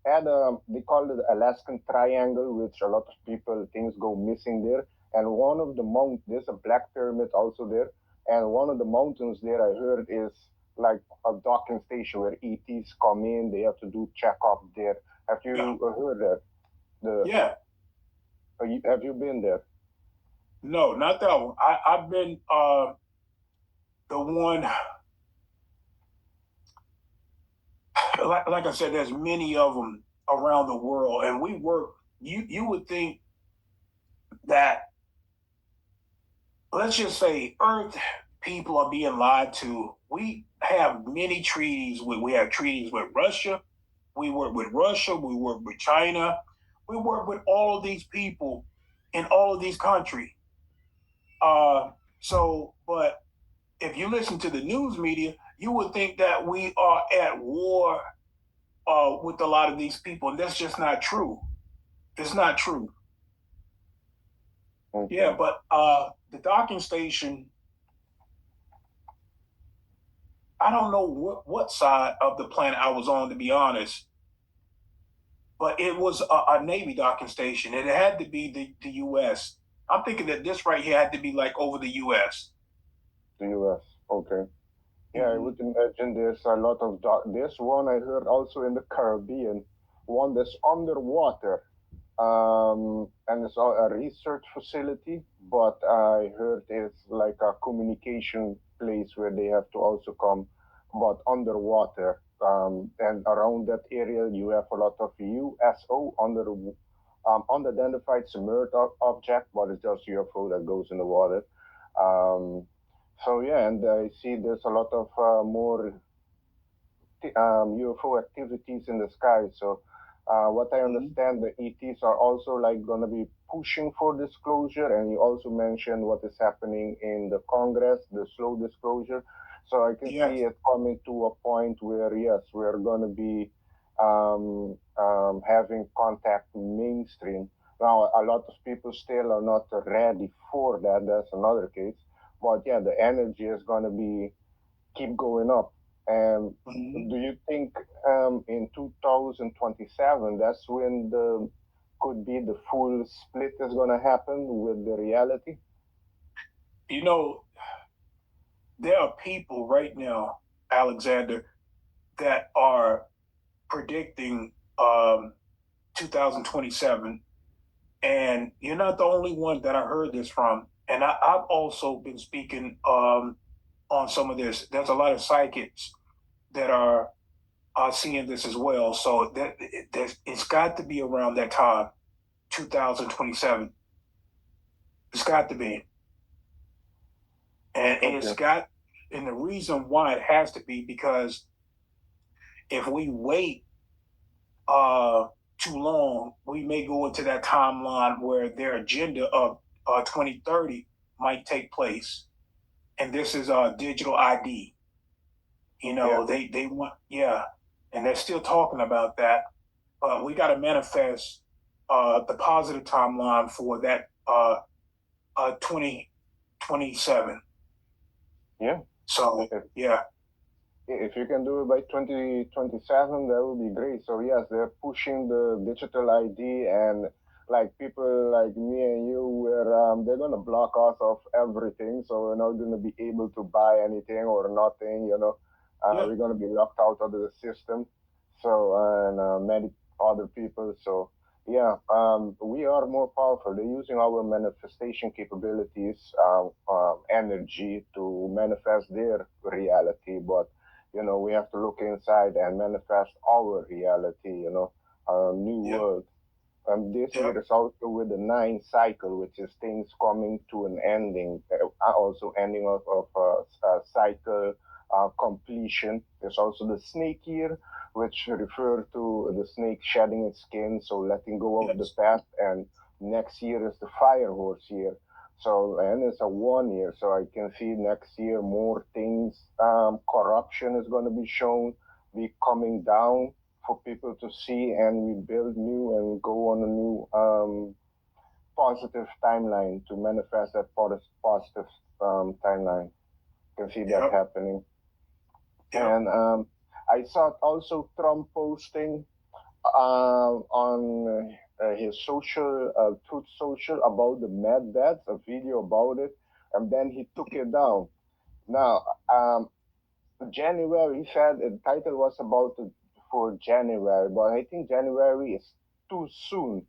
had they call it the Alaskan Triangle, which a lot of people things go missing there. And one of the mount there's a black pyramid also there, and one of the mountains there I heard is like a docking station where ETs come in. They have to do check up there. Have Yeah. you heard that? The Yeah. have you been there? No, not that one. I've been the one like I said, there's many of them around the world, and we work. You would think that, let's just say, Earth people are being lied to. We have many treaties. We have treaties with Russia. We work with Russia. We work with China. We work with all of these people in all of these countries. But if you listen to the news media, you would think that we are at war with a lot of these people, and that's just not true. It's not true. Okay. Yeah, but the docking station, I don't know what side of the planet I was on, to be honest, but it was a Navy docking station. It had to be the U.S. I'm thinking that this right here had to be like over the U.S. The U.S. Okay. Yeah, I Mm-hmm. would imagine there's a lot of there's one I heard also in the Caribbean, one that's underwater, and it's a research facility. But I heard it's like a communication place where they have to also come, but underwater. And around that area, you have a lot of USO unidentified submerged object, but it's just UFO that goes in the water. Um, so yeah, and I see there's a lot of more UFO activities in the sky. So what I Mm-hmm. understand, the ETs are also like going to be pushing for disclosure, and you also mentioned what is happening in the Congress, the slow disclosure. So I can see Yes. it coming to a point where yes, we're going to be having contact mainstream. Now, a lot of people still are not ready for that. That's another case. But yeah, the energy is going to be keep going up. And Mm-hmm. do you think in 2027 that's when the could be the full split is going to happen with the reality? You know, there are people right now, Alexander, that are predicting 2027. And you're not the only one that I heard this from. And I've also been speaking on some of this. There's a lot of psychics that are seeing this as well. So it's got to be around that time, 2027. It's got to be. And Okay. it's got, and the reason why it has to be because if we wait uh, too long, we may go into that timeline where their agenda of 2030 might take place. And this is a digital ID. You Yeah. know, they want, yeah, and they're still talking about that. But we got to manifest the positive timeline for that 2027. Yeah. So, If, yeah, if you can do it by 2027, that would be great. So yes, they're pushing the digital ID, and like people like me and you, where they're gonna block us of everything, so we're not gonna be able to buy anything or nothing. yeah, We're gonna be locked out of the system. So and many other people. So yeah, we are more powerful. They're using our manifestation capabilities, energy to manifest their reality, but we have to look inside and manifest our reality, our new yeah, world. This yeah, year is also with the nine cycle, which is things coming to an ending, also ending of a cycle completion. There's also the snake year, which refer to the snake shedding its skin, so letting go of the yes, past. And next year is the fire horse year. So, and it's a 1 year, so I can see next year more things. Corruption is going to be shown, be coming down for people to see, and we build new and go on a new positive timeline to manifest that positive timeline. You can see that yeah, happening. yeah, And I saw also Trump posting. on his social, Truth Social, about the med beds, a video about it, and then he took it down. Now, January, he said the title was about for January, but I think January is too soon.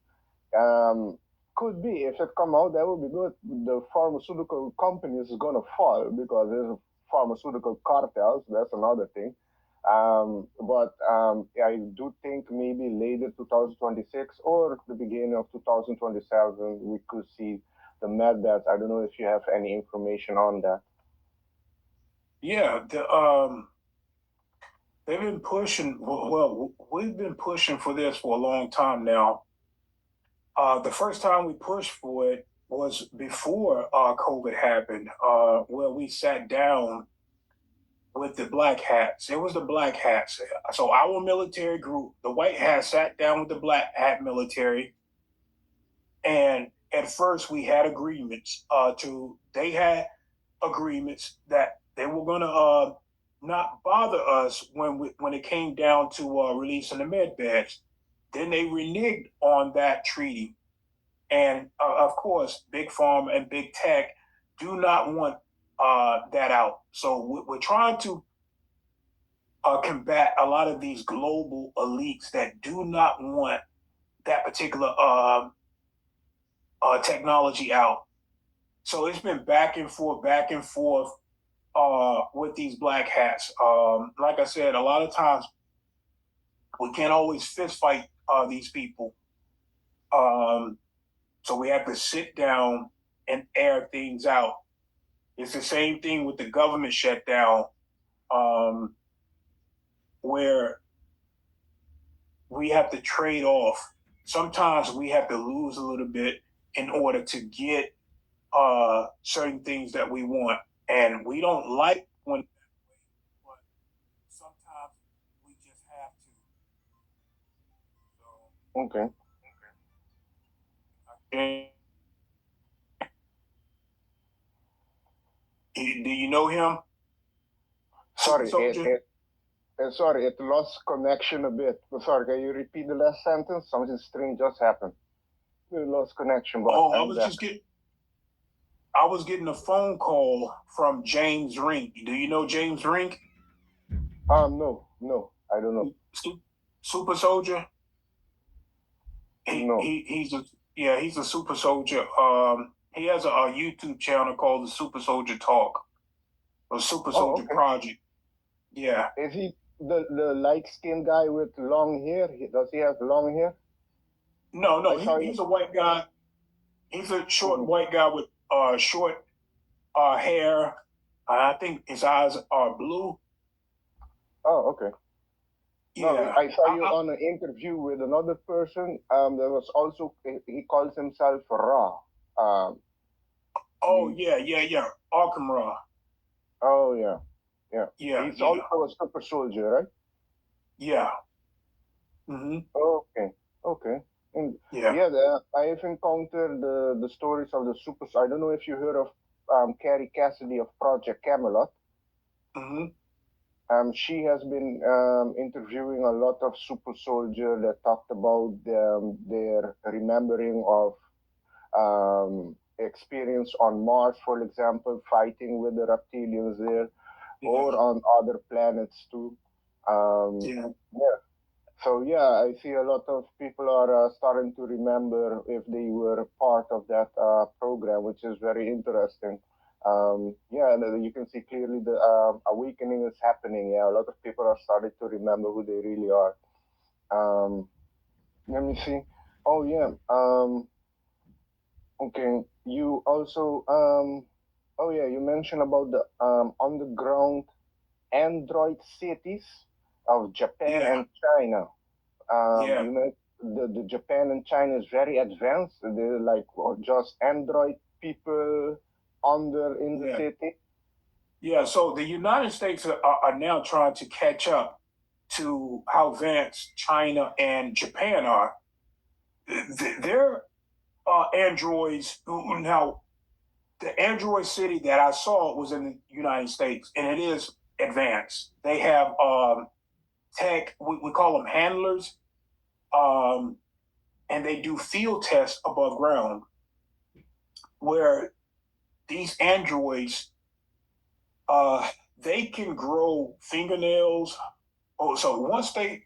Um, could be if it come out, that would be good. The pharmaceutical companies is gonna fall because there's pharmaceutical cartels. That's another thing. But I do think maybe later 2026 or the beginning of 2027 we could see the med deaths. I don't know if you have any information on that. Yeah, they've been pushing. Well, we've been pushing for this for a long time now. The first time we pushed for it was before COVID happened, where we sat down with the black hats. It was the black hats. So our military group, the white hats, sat down with the black hat military, and at first we had agreements. They had agreements that they were going to not bother us when it came down to releasing the med beds. Then they reneged on that treaty. And of course, big pharma and big tech do not want that out. So we're trying to combat a lot of these global elites that do not want that particular technology out. So it's been back and forth with these black hats. Like I said, a lot of times we can't always fist fight these people. Um, so we have to sit down and air things out. It's the same thing with the government shutdown, um, where we have to trade off. Sometimes we have to lose a little bit in order to get certain things that we want. And we don't like when, but sometimes we just have to. Okay. So, and, do you know him, Super Sorry, Soldier? sorry, it lost connection a bit. Sorry, can you repeat the last sentence? Something strange just happened. We lost connection, but Oh, I'm back. I was getting a phone call from James Rink. Do you know James Rink? No, no, I don't know. Super Soldier. No. He's a Yeah, he's a super soldier. He has a YouTube channel called the Super Soldier Talk or Super Oh, Soldier okay. Project. Yeah. Is he the light skinned guy with long hair? Does he have long hair? No, I no, saw you. he's a white guy. He's a short Mhm. white guy with short hair. I think his eyes are blue. Oh, okay. No, Yeah. I saw you on an interview with another person. There was also he calls himself Ra. Um, Oh you, yeah, yeah, yeah. Arkham Ra. oh yeah, yeah. Yeah, He's yeah, also a super soldier, right? yeah. Mm-hmm. Okay, okay. And Yeah. yeah, I've encountered the stories of the super. I don't know if you heard of Carrie Cassidy of Project Camelot. Mm-hmm. She has been interviewing a lot of super soldiers that talked about their remembering of experience on Mars, for example, fighting with the reptilians there, Yeah. or on other planets too. Yeah. Yeah. So yeah, I see a lot of people are starting to remember if they were part of that program, which is very interesting. Yeah, and you can see clearly the awakening is happening. Yeah, a lot of people are starting to remember who they really are. Um, Let me see. Oh yeah. Okay. You also oh yeah, you mentioned about the underground Android cities of Japan Yeah. and China. Yeah. You know, the Japan and China is very advanced. They're like just Android people under in the Yeah. city. Yeah. So the United States are now trying to catch up to how advanced China and Japan are. Their androids now, the Android city that I saw was in the United States, and it is advanced. They have tech. We call them handlers. Um, and they do field tests above ground where these androids, uh, they can grow fingernails. Oh, so once they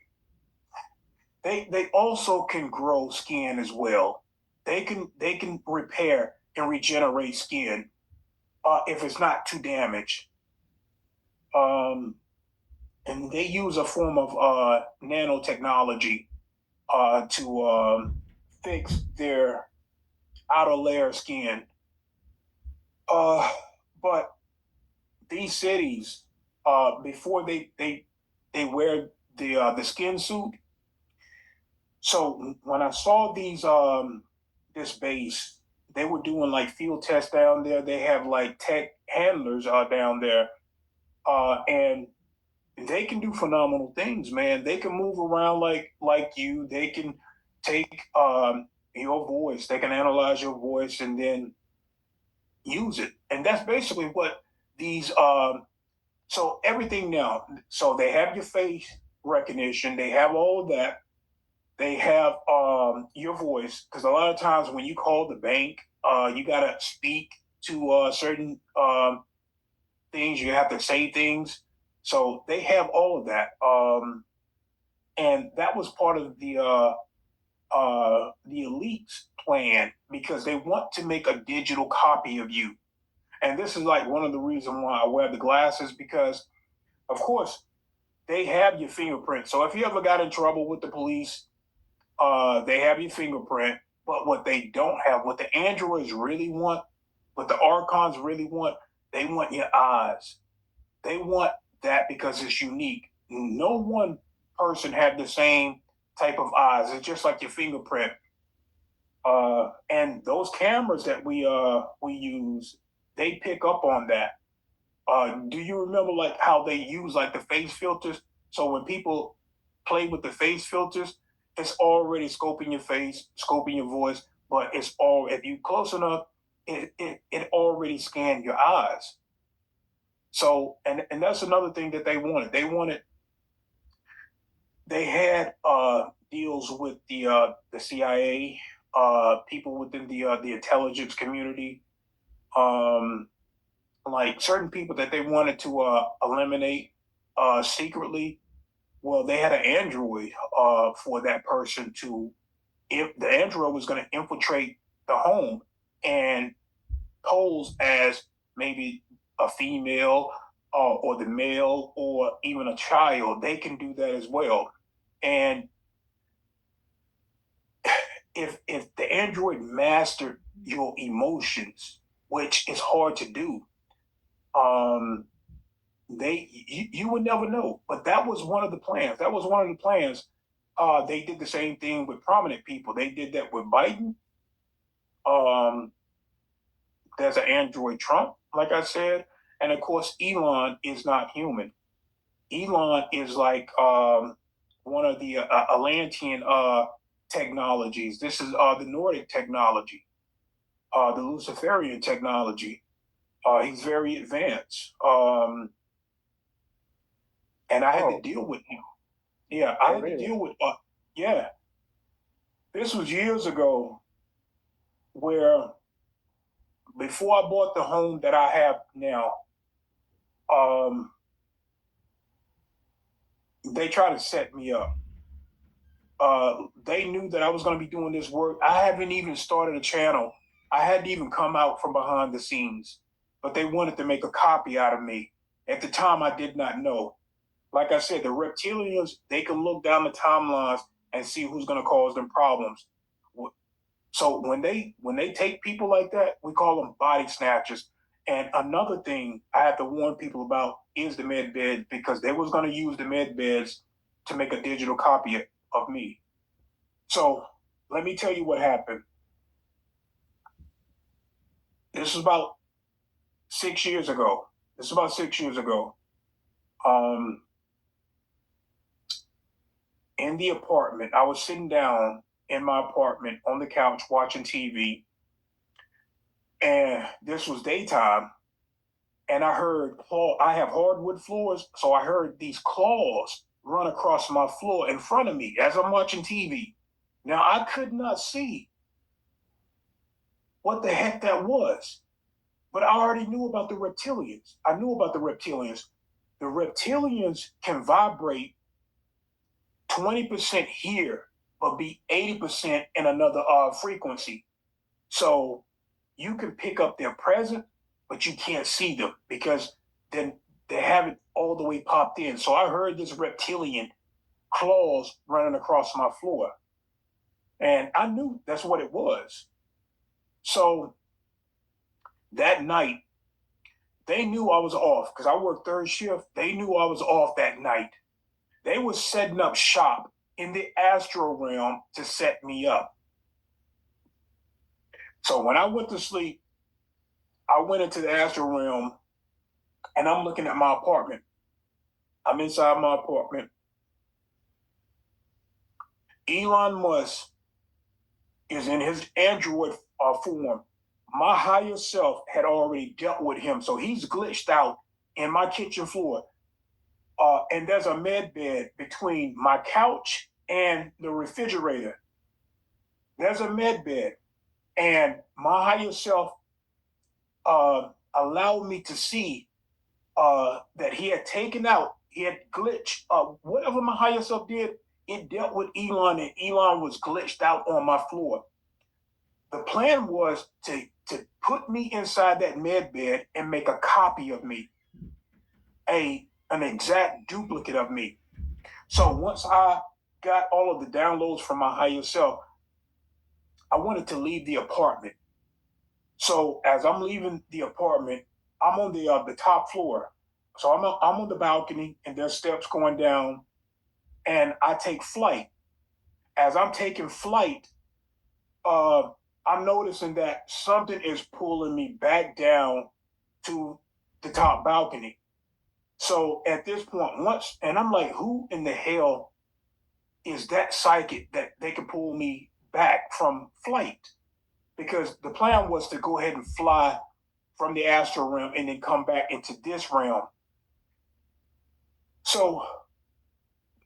also can grow skin as well. They can repair and regenerate skin if it's not too damaged. Um, and they use a form of nanotechnology to fix their outer layer skin. Uh, but these cities, before they wear the skin suit. So when I saw these this base, they were doing like field tests down there. They have like tech handlers down there, and they can do phenomenal things, man. They can move around like you. They can take your voice. They can analyze your voice and then use it. And that's basically what these. So everything now. So they have your face recognition. They have all of that. They have your voice because a lot of times when you call the bank, you gotta speak to certain things. You have to say things. So they have all of that. And that was part of the elite's plan because they want to make a digital copy of you. And this is like one of the reasons why I wear the glasses because, of course, they have your fingerprint. So if you ever got in trouble with the police, they have your fingerprint. But what they don't have, what the androids really want, what the archons really want, they want your eyes. They want that because it's unique. No one person had the same type of eyes. It's just like your fingerprint. And those cameras that we use, they pick up on that. Do you remember like how they use like the face filters? So when people play with the face filters, it's already scoping your face, scoping your voice, but it's all if you close enough, it already scanned your eyes. So and that's another thing that they wanted. They had deals with the CIA, people within the intelligence community, um, like certain people that they wanted to eliminate secretly. Well, they had an android for that person to. If the android was going to infiltrate the home and pose as maybe a female or the male or even a child, they can do that as well. And if the android mastered your emotions, which is hard to do, um, you would never know. But that was one of the plans. That was one of the plans. They did the same thing with prominent people. They did that with Biden. Um, there's an android Trump, like I said, and of course Elon is not human. Elon is like one of the Atlantean technologies. This is the Nordic technology, the Luciferian technology. He's very advanced, and I had to Oh, deal with him. Yeah, I oh, had to really? deal with. Yeah, this was years ago, where before I bought the home that I have now, um, they tried to set me up. They knew that I was going to be doing this work. I haven't even started a channel. I hadn't even come out from behind the scenes, but they wanted to make a copy out of me. At the time, I did not know. Like I said, the reptilians, they can look down the timelines and see who's going to cause them problems. So when they take people like that, we call them body snatchers. And another thing I have to warn people about is the med bed because they was going to use the med beds to make a digital copy of me. So let me tell you what happened. This was about 6 years ago. This is about 6 years ago. Um, in the apartment, I was sitting down in my apartment on the couch watching TV, and this was daytime. And I heard claw. I have hardwood floors, so I heard these claws run across my floor in front of me as I'm watching TV. Now, I could not see what the heck that was, but I already knew about the reptilians. I knew about the reptilians. The reptilians can vibrate 20% here, but be 80% in another frequency. So you can pick up their presence, but you can't see them because then they haven't all the way popped in. So I heard this reptilian claws running across my floor. And I knew that's what it was. So that night, they knew I was off because I worked third shift. They knew I was off that night. They were setting up shop in the astral realm to set me up. So when I went to sleep, I went into the astral realm and I'm looking at my apartment. I'm inside my apartment. Elon Musk is in his android form. My higher self had already dealt with him, so he's glitched out in my kitchen floor. And there's a med bed between my couch and the refrigerator. There's a med bed, and my higher self allowed me to see that he had taken out, he had glitched, whatever my higher self did, it dealt with Elon, and Elon was glitched out on my floor. The plan was to put me inside that med bed and make a copy of me, an exact duplicate of me. So once I got all of the downloads from my higher self, I wanted to leave the apartment. So as I'm leaving the apartment, I'm on the top floor. So I'm on the balcony, and there's steps going down, and I take flight. As I'm taking flight, uh, I'm noticing that something is pulling me back down to the top balcony. So at this point, and I'm like, who in the hell is that psychic that they can pull me back from flight? Because the plan was to go ahead and fly from the astral realm and then come back into this realm. So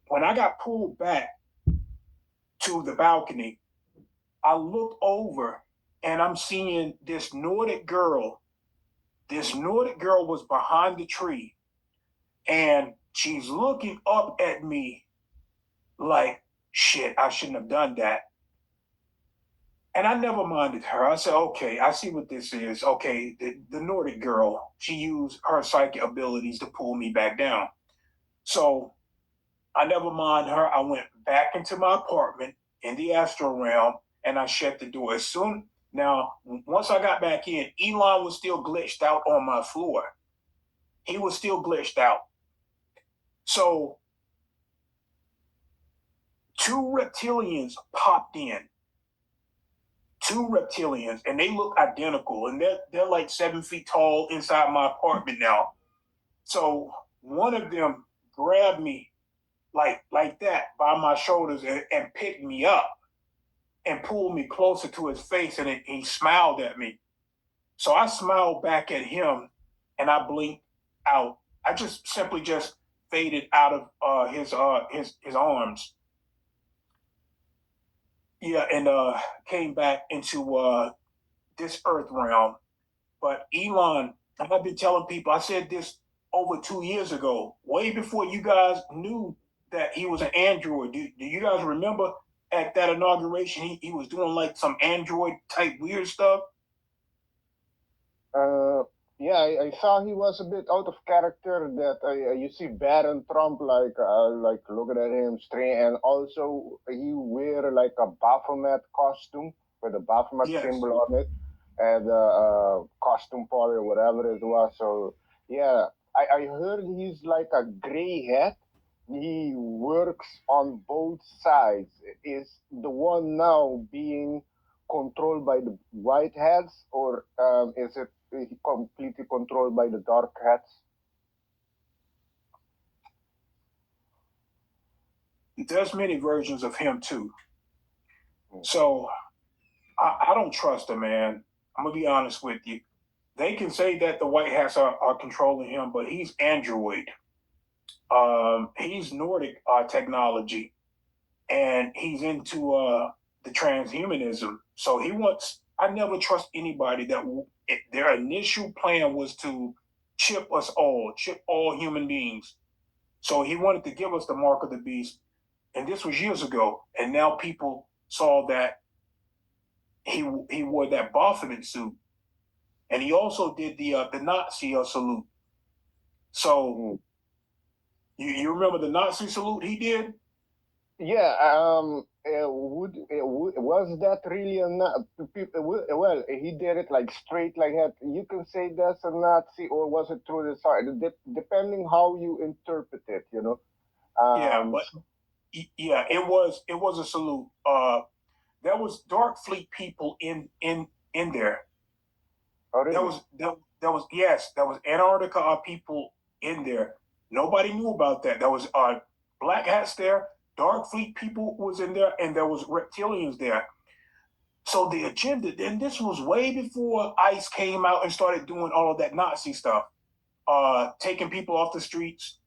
when I got pulled back to the balcony, I looked over and I'm seeing this Nordic girl. This Nordic girl was behind the tree, and she's looking up at me like, shit, I shouldn't have done that. And I never minded her. I said, okay, I see what this is. Okay, the Nordic girl, she used her psychic abilities to pull me back down. So I never mind her. I went back into my apartment in the astral realm and I shut the door. Once I got back in, Elon was still glitched out on my floor. He was still glitched out. So two reptilians popped in. Two reptilians, and they look identical, and they're like 7 feet tall inside my apartment now. So one of them grabbed me like that by my shoulders and picked me up and pulled me closer to his face, and he smiled at me. So I smiled back at him, and I blinked out. I just simply just faded out of his arms. Yeah, and came back into this earth realm. But Elon, I've been telling people, I said this over 2 years ago, way before you guys knew that he was an android. Do you guys remember at that inauguration, he was doing like some android type weird stuff? Uh, yeah, I saw he was a bit out of character. That you see Baron Trump like looking at him straight, and also he wear like a Baphomet costume with a Baphomet Yes. symbol on it, and costume party or whatever it was. So yeah, I heard he's like a gray hat. He works on both sides. Is the one now being controlled by the white hats, or is it completely controlled by the dark hats? There's many versions of him too. So I don't trust him, man. I'm gonna be honest with you. They can say that the white hats are controlling him, but he's android. He's Nordic technology, and he's into the transhumanism. So he wants. I never trust anybody that their initial plan was to chip us all, chip all human beings. So he wanted to give us the mark of the beast, and this was years ago. And now people saw that he wore that Baphomet suit, and he also did the Nazi salute. So you remember the Nazi salute he did? Yeah, was that really a well, he did it like straight like that. You can say that's a Nazi, or was it through the side? Depending how you interpret it, you know. Yeah, but yeah, it was a salute. There was Dark Fleet people in there. Oh, really? That was yes, that was Antarctica people in there. Nobody knew about that. There was black hats there, Dark Fleet people was in there, and there was reptilians there. So the agenda, and this was way before ICE came out and started doing all of that Nazi stuff, taking people off the streets.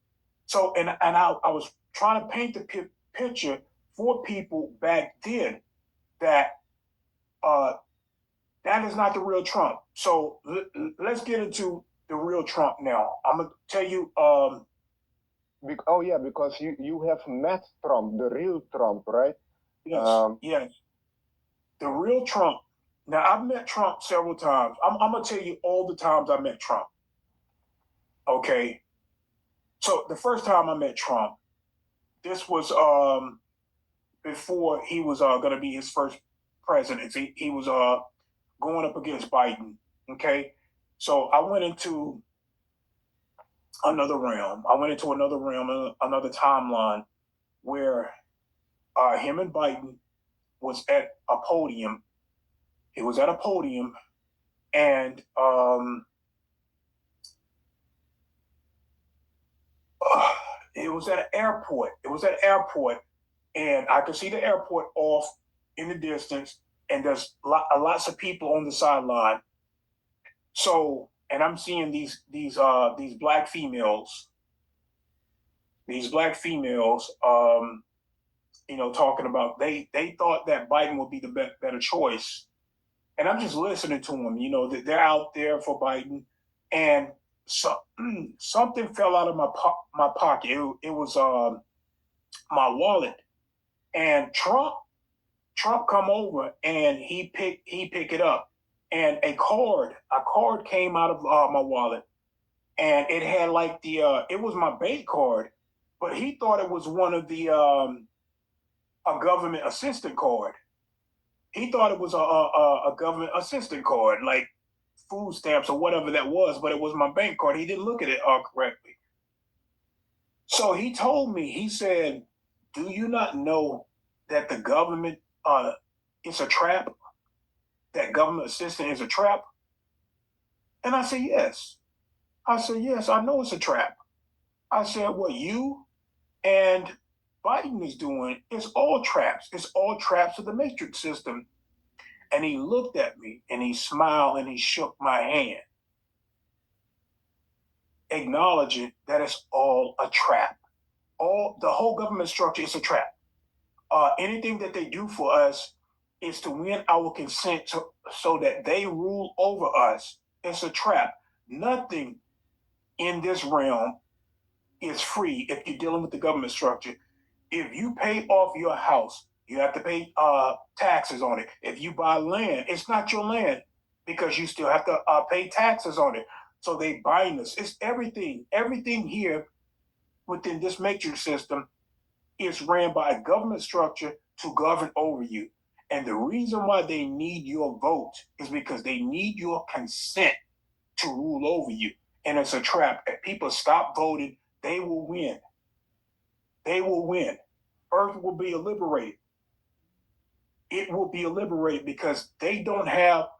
So I was trying to paint the picture for people back then that uh, that is not the real Trump. So let's get into the real Trump now. I'm gonna tell you. Oh yeah, because you have met Trump, the real Trump, right? Yes, yes, the real Trump. Now I've met Trump several times. I'm gonna tell you all the times I met Trump. Okay, so the first time I met Trump, this was before he was going to be his first presidency. He was going up against Biden. Okay, so I went into another realm. I went into another realm, another timeline where him and Biden was at a podium. He was at a podium, and it was at an airport. It was at an airport, and I could see the airport off in the distance, and there's lots of people on the sideline. So, and I'm seeing these black females, talking about they thought that Biden would be the better choice, and I'm just listening to them. That they're out there for Biden, and so something fell out of my pocket. It was my wallet, and Trump come over and he pick it up, and a card came out of my wallet, and it had like it was my bank card, but he thought it was one of the a government assistant card. He thought it was a government assistant card, like food stamps or whatever that was, but it was my bank card. He didn't look at it correctly. So he told me, he said, "Do you not know that the government is a trap? That government assistant is a trap?" And I said, "Yes." I said, "Yes, I know it's a trap." I said, "What you and Biden is doing is all traps. It's all traps of the matrix system." And he looked at me and he smiled and he shook my hand, acknowledging that it's all a trap. The whole government structure is a trap. Anything that they do for us is to win our consent so that they rule over us. It's a trap. Nothing in this realm is free if you're dealing with the government structure. If you pay off your house, you have to pay taxes on it. If you buy land, it's not your land because you still have to pay taxes on it. So they bind us. It's everything. Everything here within this matrix system is ran by a government structure to govern over you. And the reason why they need your vote is because they need your consent to rule over you. And it's a trap. If people stop voting, they will win. They will win. Earth will be liberated. It will be liberated because they don't have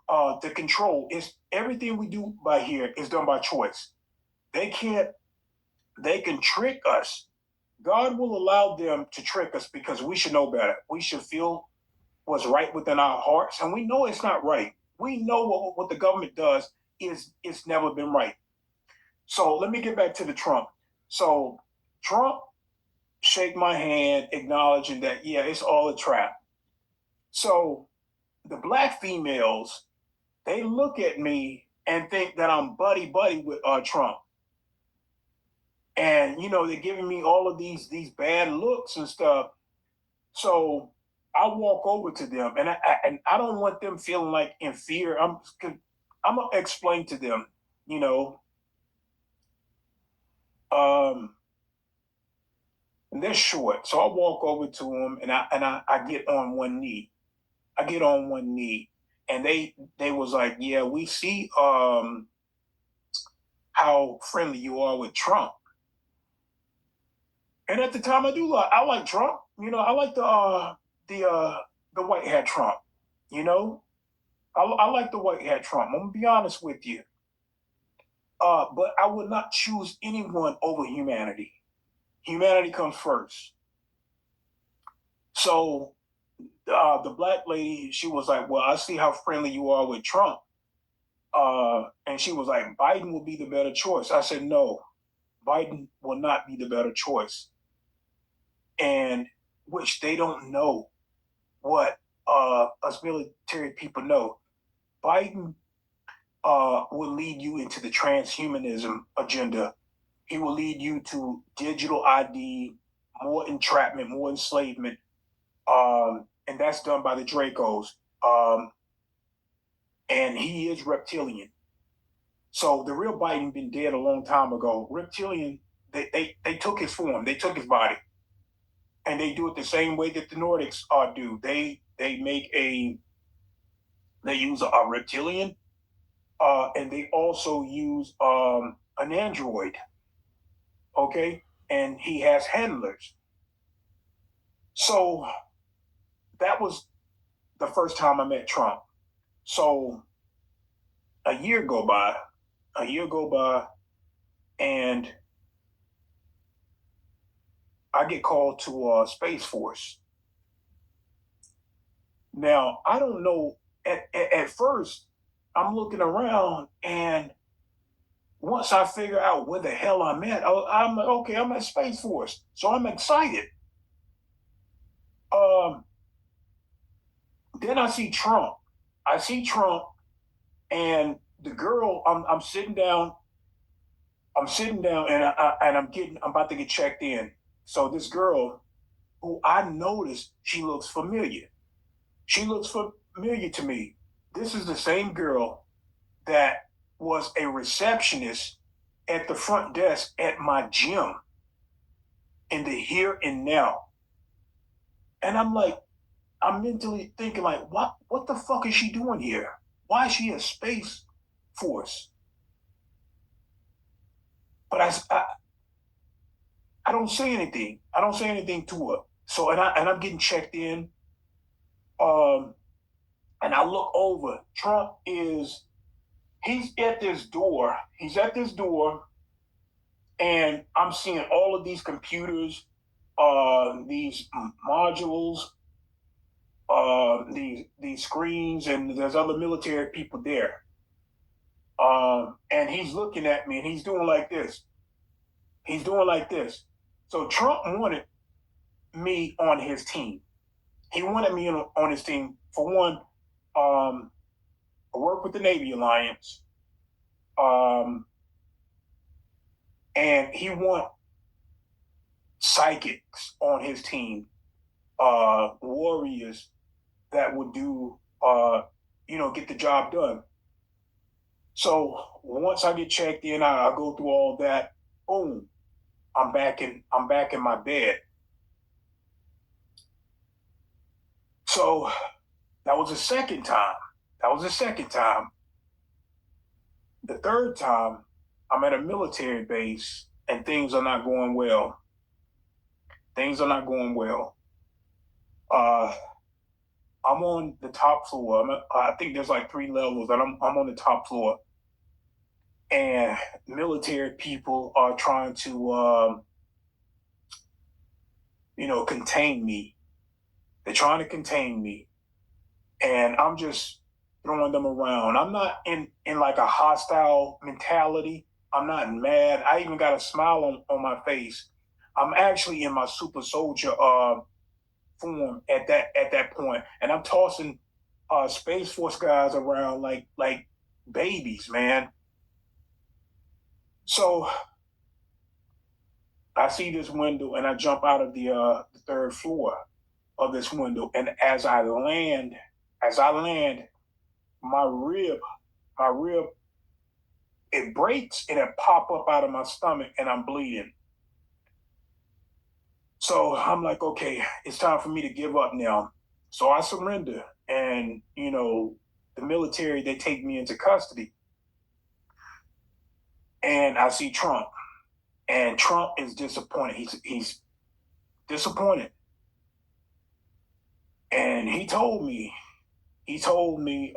the control. It's everything we do by here is done by choice. They can't. They can trick us. God will allow them to trick us because we should know better. We should feel what's right within our hearts, and we know it's not right. We know what the government does is it's never been right. So let me get back to the Trump. So Trump shake my hand, acknowledging that yeah, it's all a trap. So the black females, they look at me and think that I'm buddy buddy with Trump, and they're giving me all of these bad looks and stuff. So I walk over to them, and I don't want them feeling like in fear. I'm gonna explain to them, you know, um, and they're short. So I walk over to them, and I get on one knee. I get on one knee, and they was like, yeah, we see how friendly you are with Trump. And at the time, I like Trump. I like the the white hat Trump. You know, I like the white hat Trump. I'm gonna be honest with you. But I would not choose anyone over humanity. Humanity comes first. So the black lady, she was like, "Well, I see how friendly you are with Trump," and she was like, "Biden will be the better choice." I said, "No, Biden will not be the better choice," and which they don't know what us military people know. Biden will lead you into the transhumanism agenda. He will lead you to digital ID, more entrapment, more enslavement, and that's done by the Dracos. Um, and he is reptilian. So the real Biden been dead a long time ago. Reptilian, they took his form, they took his body, and they do it the same way that the Nordics do. They use a reptilian, and they also use an android. Okay, and he has handlers. So that was the first time I met Trump. So a year go by, a year go by, and I get called to Space Force. Now I don't know. At first, I'm looking around, and once I figure out where the hell I'm at, I'm like, okay, I'm at Space Force, so I'm excited. Um, then I see Trump. I see Trump, and the girl. I'm sitting down. I'm sitting down, and I'm about to get checked in. So this girl, who I noticed, she looks familiar. She looks familiar to me. This is the same girl that was a receptionist at the front desk at my gym in the here and now. And I'm like, I'm mentally thinking like, what the fuck is she doing here? Why is she a Space Force? But I don't say anything. I don't say anything to her. So I'm getting checked in. Um, and I look over. Trump is he's at this door. He's at this door, and I'm seeing all of these computers, these modules, these screens, and there's other military people there. And he's looking at me, and he's doing like this. He's doing like this. So Trump wanted me on his team. He wanted me on his team. For one, I work with the Navy Alliance, um, and he want psychics on his team, warriors that would get the job done. So once I get checked in, I go through all that. Boom, I'm back in my bed. So that was the second time. That was the second time. The third time, I'm at a military base and things are not going well. Things are not going well. Uh, I'm on the top floor. I think there's like 3 levels, and I'm on the top floor. And military people are trying to, contain me. They're trying to contain me, and I'm just throwing them around. I'm not in like a hostile mentality. I'm not mad. I even got a smile on my face. I'm actually in my super soldier form at that point, and I'm tossing Space Force guys around like babies, man. So I see this window, and I jump out of the third floor of this window, and as I land, my rib, my rib, it breaks and it pop up out of my stomach, and I'm bleeding. So I'm like, okay, it's time for me to give up now. So I surrender, and the military, they take me into custody, and I see Trump, and Trump is disappointed. He's disappointed, and he told me, he told me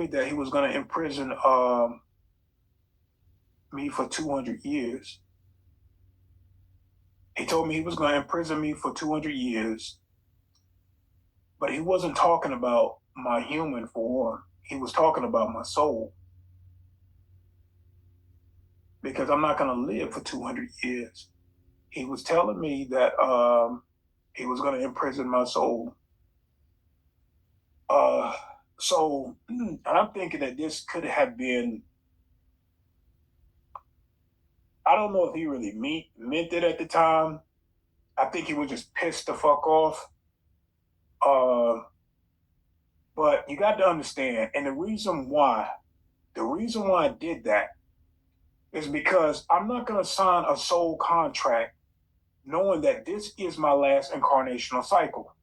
that he was going to imprison me for 200 years. He told me he was going to imprison me for 200 years, but he wasn't talking about my human form. He was talking about my soul, because I'm not going to live for 200 years. He was telling me that he was going to imprison my soul. Uh, so, and I'm thinking that this could have been, I don't know if he really meant it at the time. I think he was just pissed the fuck off. Uh, but you got to understand, and the reason why I did that is because I'm not going to sign a soul contract knowing that this is my last incarnational cycle.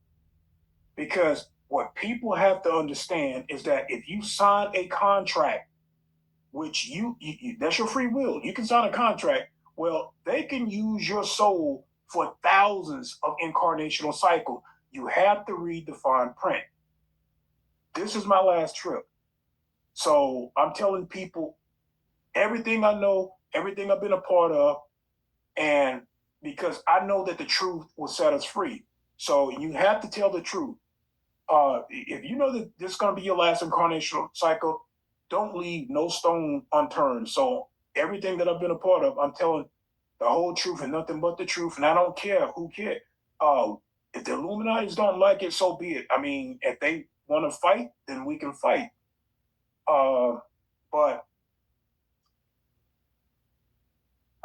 Because what people have to understand is that if you sign a contract, which that's your free will, you can sign a contract. Well, they can use your soul for thousands of incarnational cycles. You have to read the fine print. This is my last trip. So I'm telling people everything I know, everything I've been a part of, and because I know that the truth will set us free. So you have to tell the truth. If you know that this is going to be your last incarnational cycle, don't leave no stone unturned. So everything that I've been a part of, I'm telling the whole truth and nothing but the truth. And I don't care who cares. If the Illuminati's don't like it, so be it. I mean, if they want to fight, then we can fight. But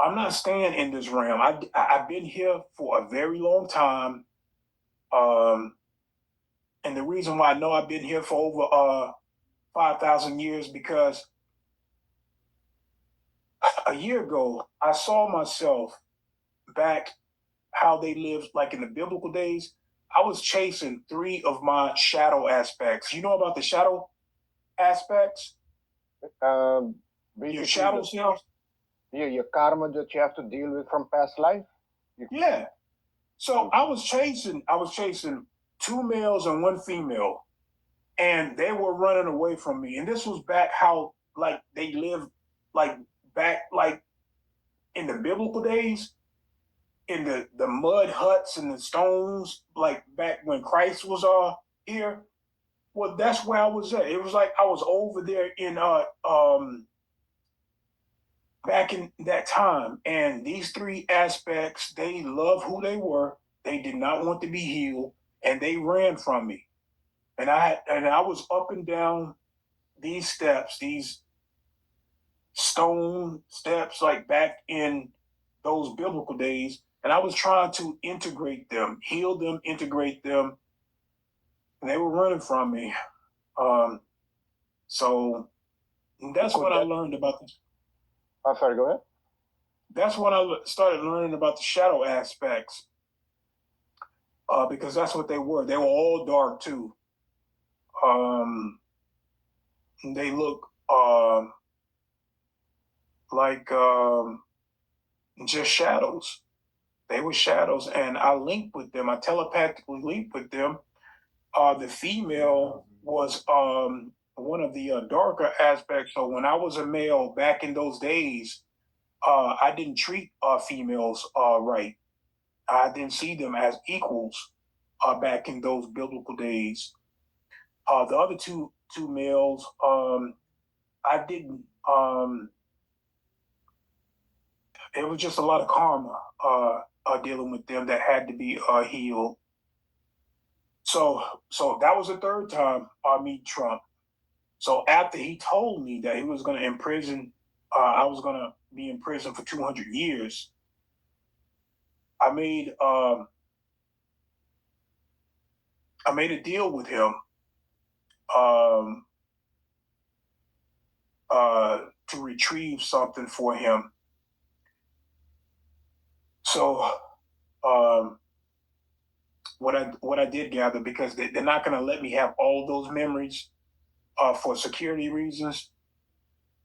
I'm not staying in this realm. I've been here for a very long time. Um, and the reason why I know I've been here for over 5,000 years, because a year ago, I saw myself back how they lived like in the biblical days. I was chasing three of my shadow aspects. You know about the shadow aspects? Um, Your Basically, shadow self? your karma that you have to deal with from past life. Yeah. So I was chasing two males and one female, and they were running away from me. And this was back how like they lived, like back like in the biblical days, in the mud huts and the stones, like back when Christ was here. Well, that's where I was at. It was like I was over there in back in that time. And these three aspects, they love who they were. They did not want to be healed, and they ran from me. And I was up and down these steps, these stone steps, like back in those biblical days. And I was trying to integrate them, heal them, integrate them, and they were running from me. Um, so that's Could when I that? learned about this. Sorry, go ahead. That's when I started learning about the shadow aspects, because that's what they were. They were all dark too. Um, they look like just shadows. They were shadows, and I linked with them. I telepathically linked with them. The female was one of the darker aspects. So when I was a male back in those days, I didn't treat females right. I didn't see them as equals back in those biblical days. The other two males, I didn't it was just a lot of karma dealing with them that had to be healed. So that was the third time I meet Trump. So after he told me that he was going to imprison, I was going to be in prison for 200 years. I made I made a deal with him um, to retrieve something for him. So um, what I did gather, because they're not going to let me have all those memories for security reasons.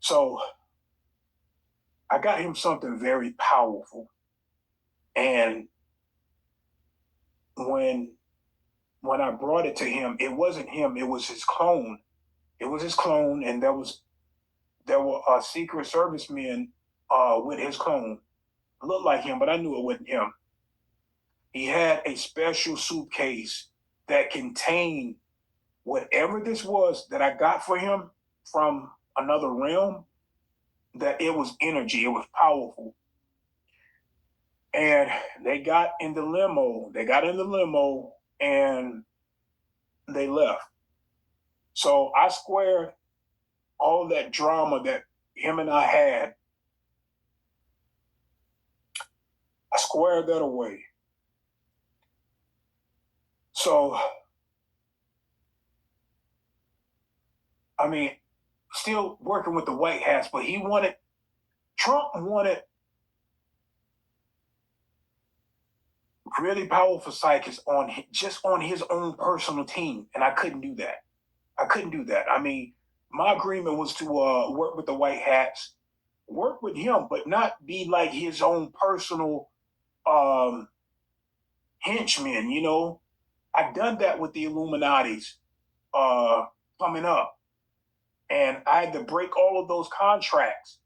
So I got him something very powerful, and when when I brought it to him, it wasn't him; it was his clone. It was his clone, and there were Secret Service men with his clone. It looked like him, but I knew it wasn't him. He had a special suitcase that contained whatever this was that I got for him from another realm. That it was energy, it was powerful. And they got in the limo. They got in the limo and they left. So I squared all that drama that him and I had. I squared that away. So, I mean, still working with the White Hats, but Trump wanted really powerful psychics just on his own personal team, and I couldn't do that. I couldn't do that. I mean, my agreement was to work with the White Hats, work with him, but not be like his own personal um, henchmen. I've done that with the Illuminati's uh, coming up, and I had to break all of those contracts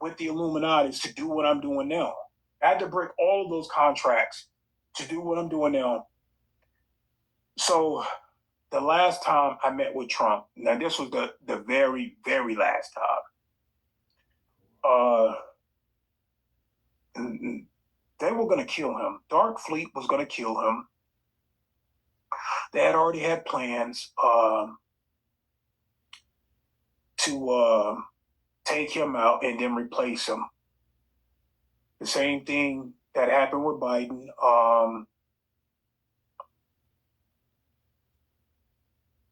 with the Illuminati's to do what I'm doing now. I had to break all of those contracts to do what I'm doing now. So the last time I met with Trump, now this was the very, very last time. Uh, they were going to kill him. Dark Fleet was going to kill him. They had already had plans to take him out and then replace him. The same thing that happened with Biden.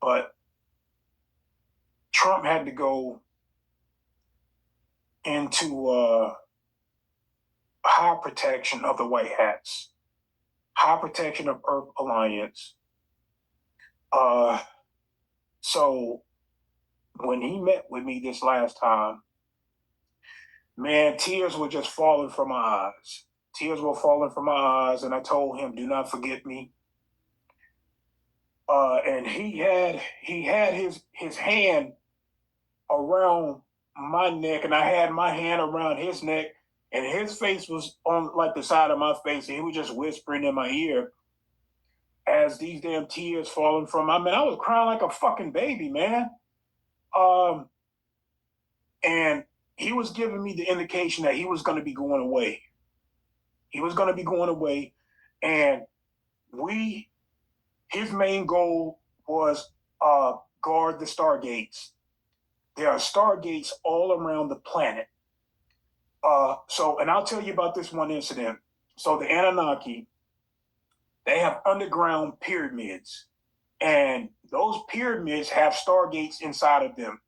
But Trump had to go into high protection of the White Hats, high protection of Earth Alliance. So when he met with me this last time, man, tears were just falling from my eyes. Tears were falling from my eyes, and I told him, "Do not forget me." And he had his hand around my neck, and I had my hand around his neck, and his face was on like the side of my face, and he was just whispering in my ear as these damn tears falling from. I mean, I was crying like a fucking baby, man. Um, and he was giving me the indication that he was going to be going away. He was going to be going away, and his main goal was guard the stargates. There are stargates all around the planet. And I'll tell you about this one incident. So the Anunnaki, they have underground pyramids, and those pyramids have stargates inside of them.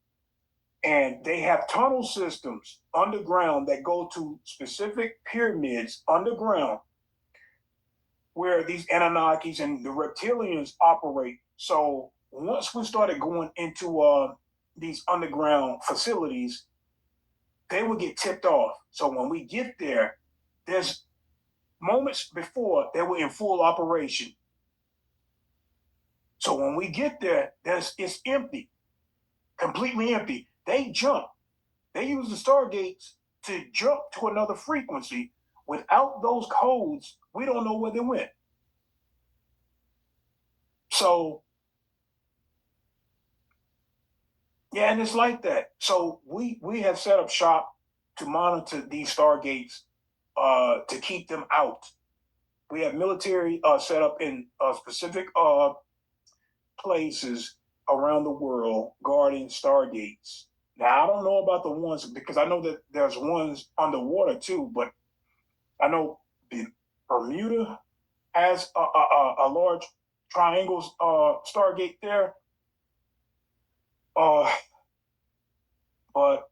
And they have tunnel systems underground that go to specific pyramids underground where these Anunnakis and the reptilians operate. So once we started going into these underground facilities, they would get tipped off. So when we get there, there's moments before they were in full operation. So when we get there, it's empty, completely empty. They jump. They use the stargates to jump to another frequency. Without those codes, we don't know where they went. So yeah, and it's like that. So we have set up shop to monitor these stargates to keep them out. We have military set up in specific places around the world guarding stargates. Now I don't know about the ones because I know that there's ones underwater too, but I know Bermuda has a large triangle stargate there. Uh, but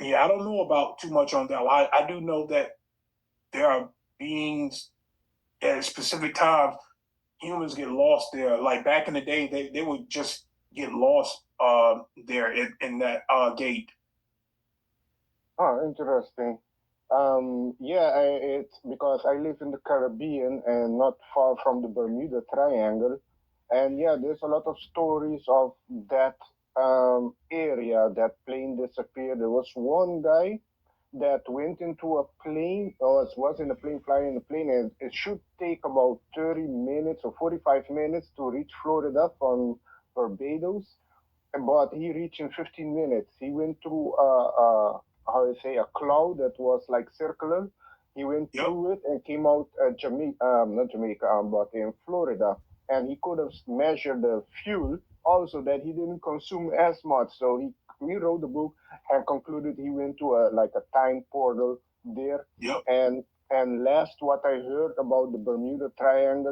yeah, I don't know about too much on that. I do know that there are beings at specific times. Humans get lost there. Like back in the day, they would just get lost there in that gate. Oh, interesting. Yeah, it's because I live in the Caribbean and not far from the Bermuda Triangle. And yeah, there's a lot of stories of that area, that plane disappeared. There was one guy that went into a plane, or was in a plane, flying in a plane, and it should take about 30 minutes or 45 minutes to reach Florida from Barbados, but he reached in 15 minutes. He went through how you say, a cloud that was like circular. He went Yep. through it and came out Jamaica, not Jamaica, but in Florida. And he could have measured the fuel also that he didn't consume as much. So he wrote the book and concluded he went to a like a time portal there. Yep. And last what I heard about the Bermuda Triangle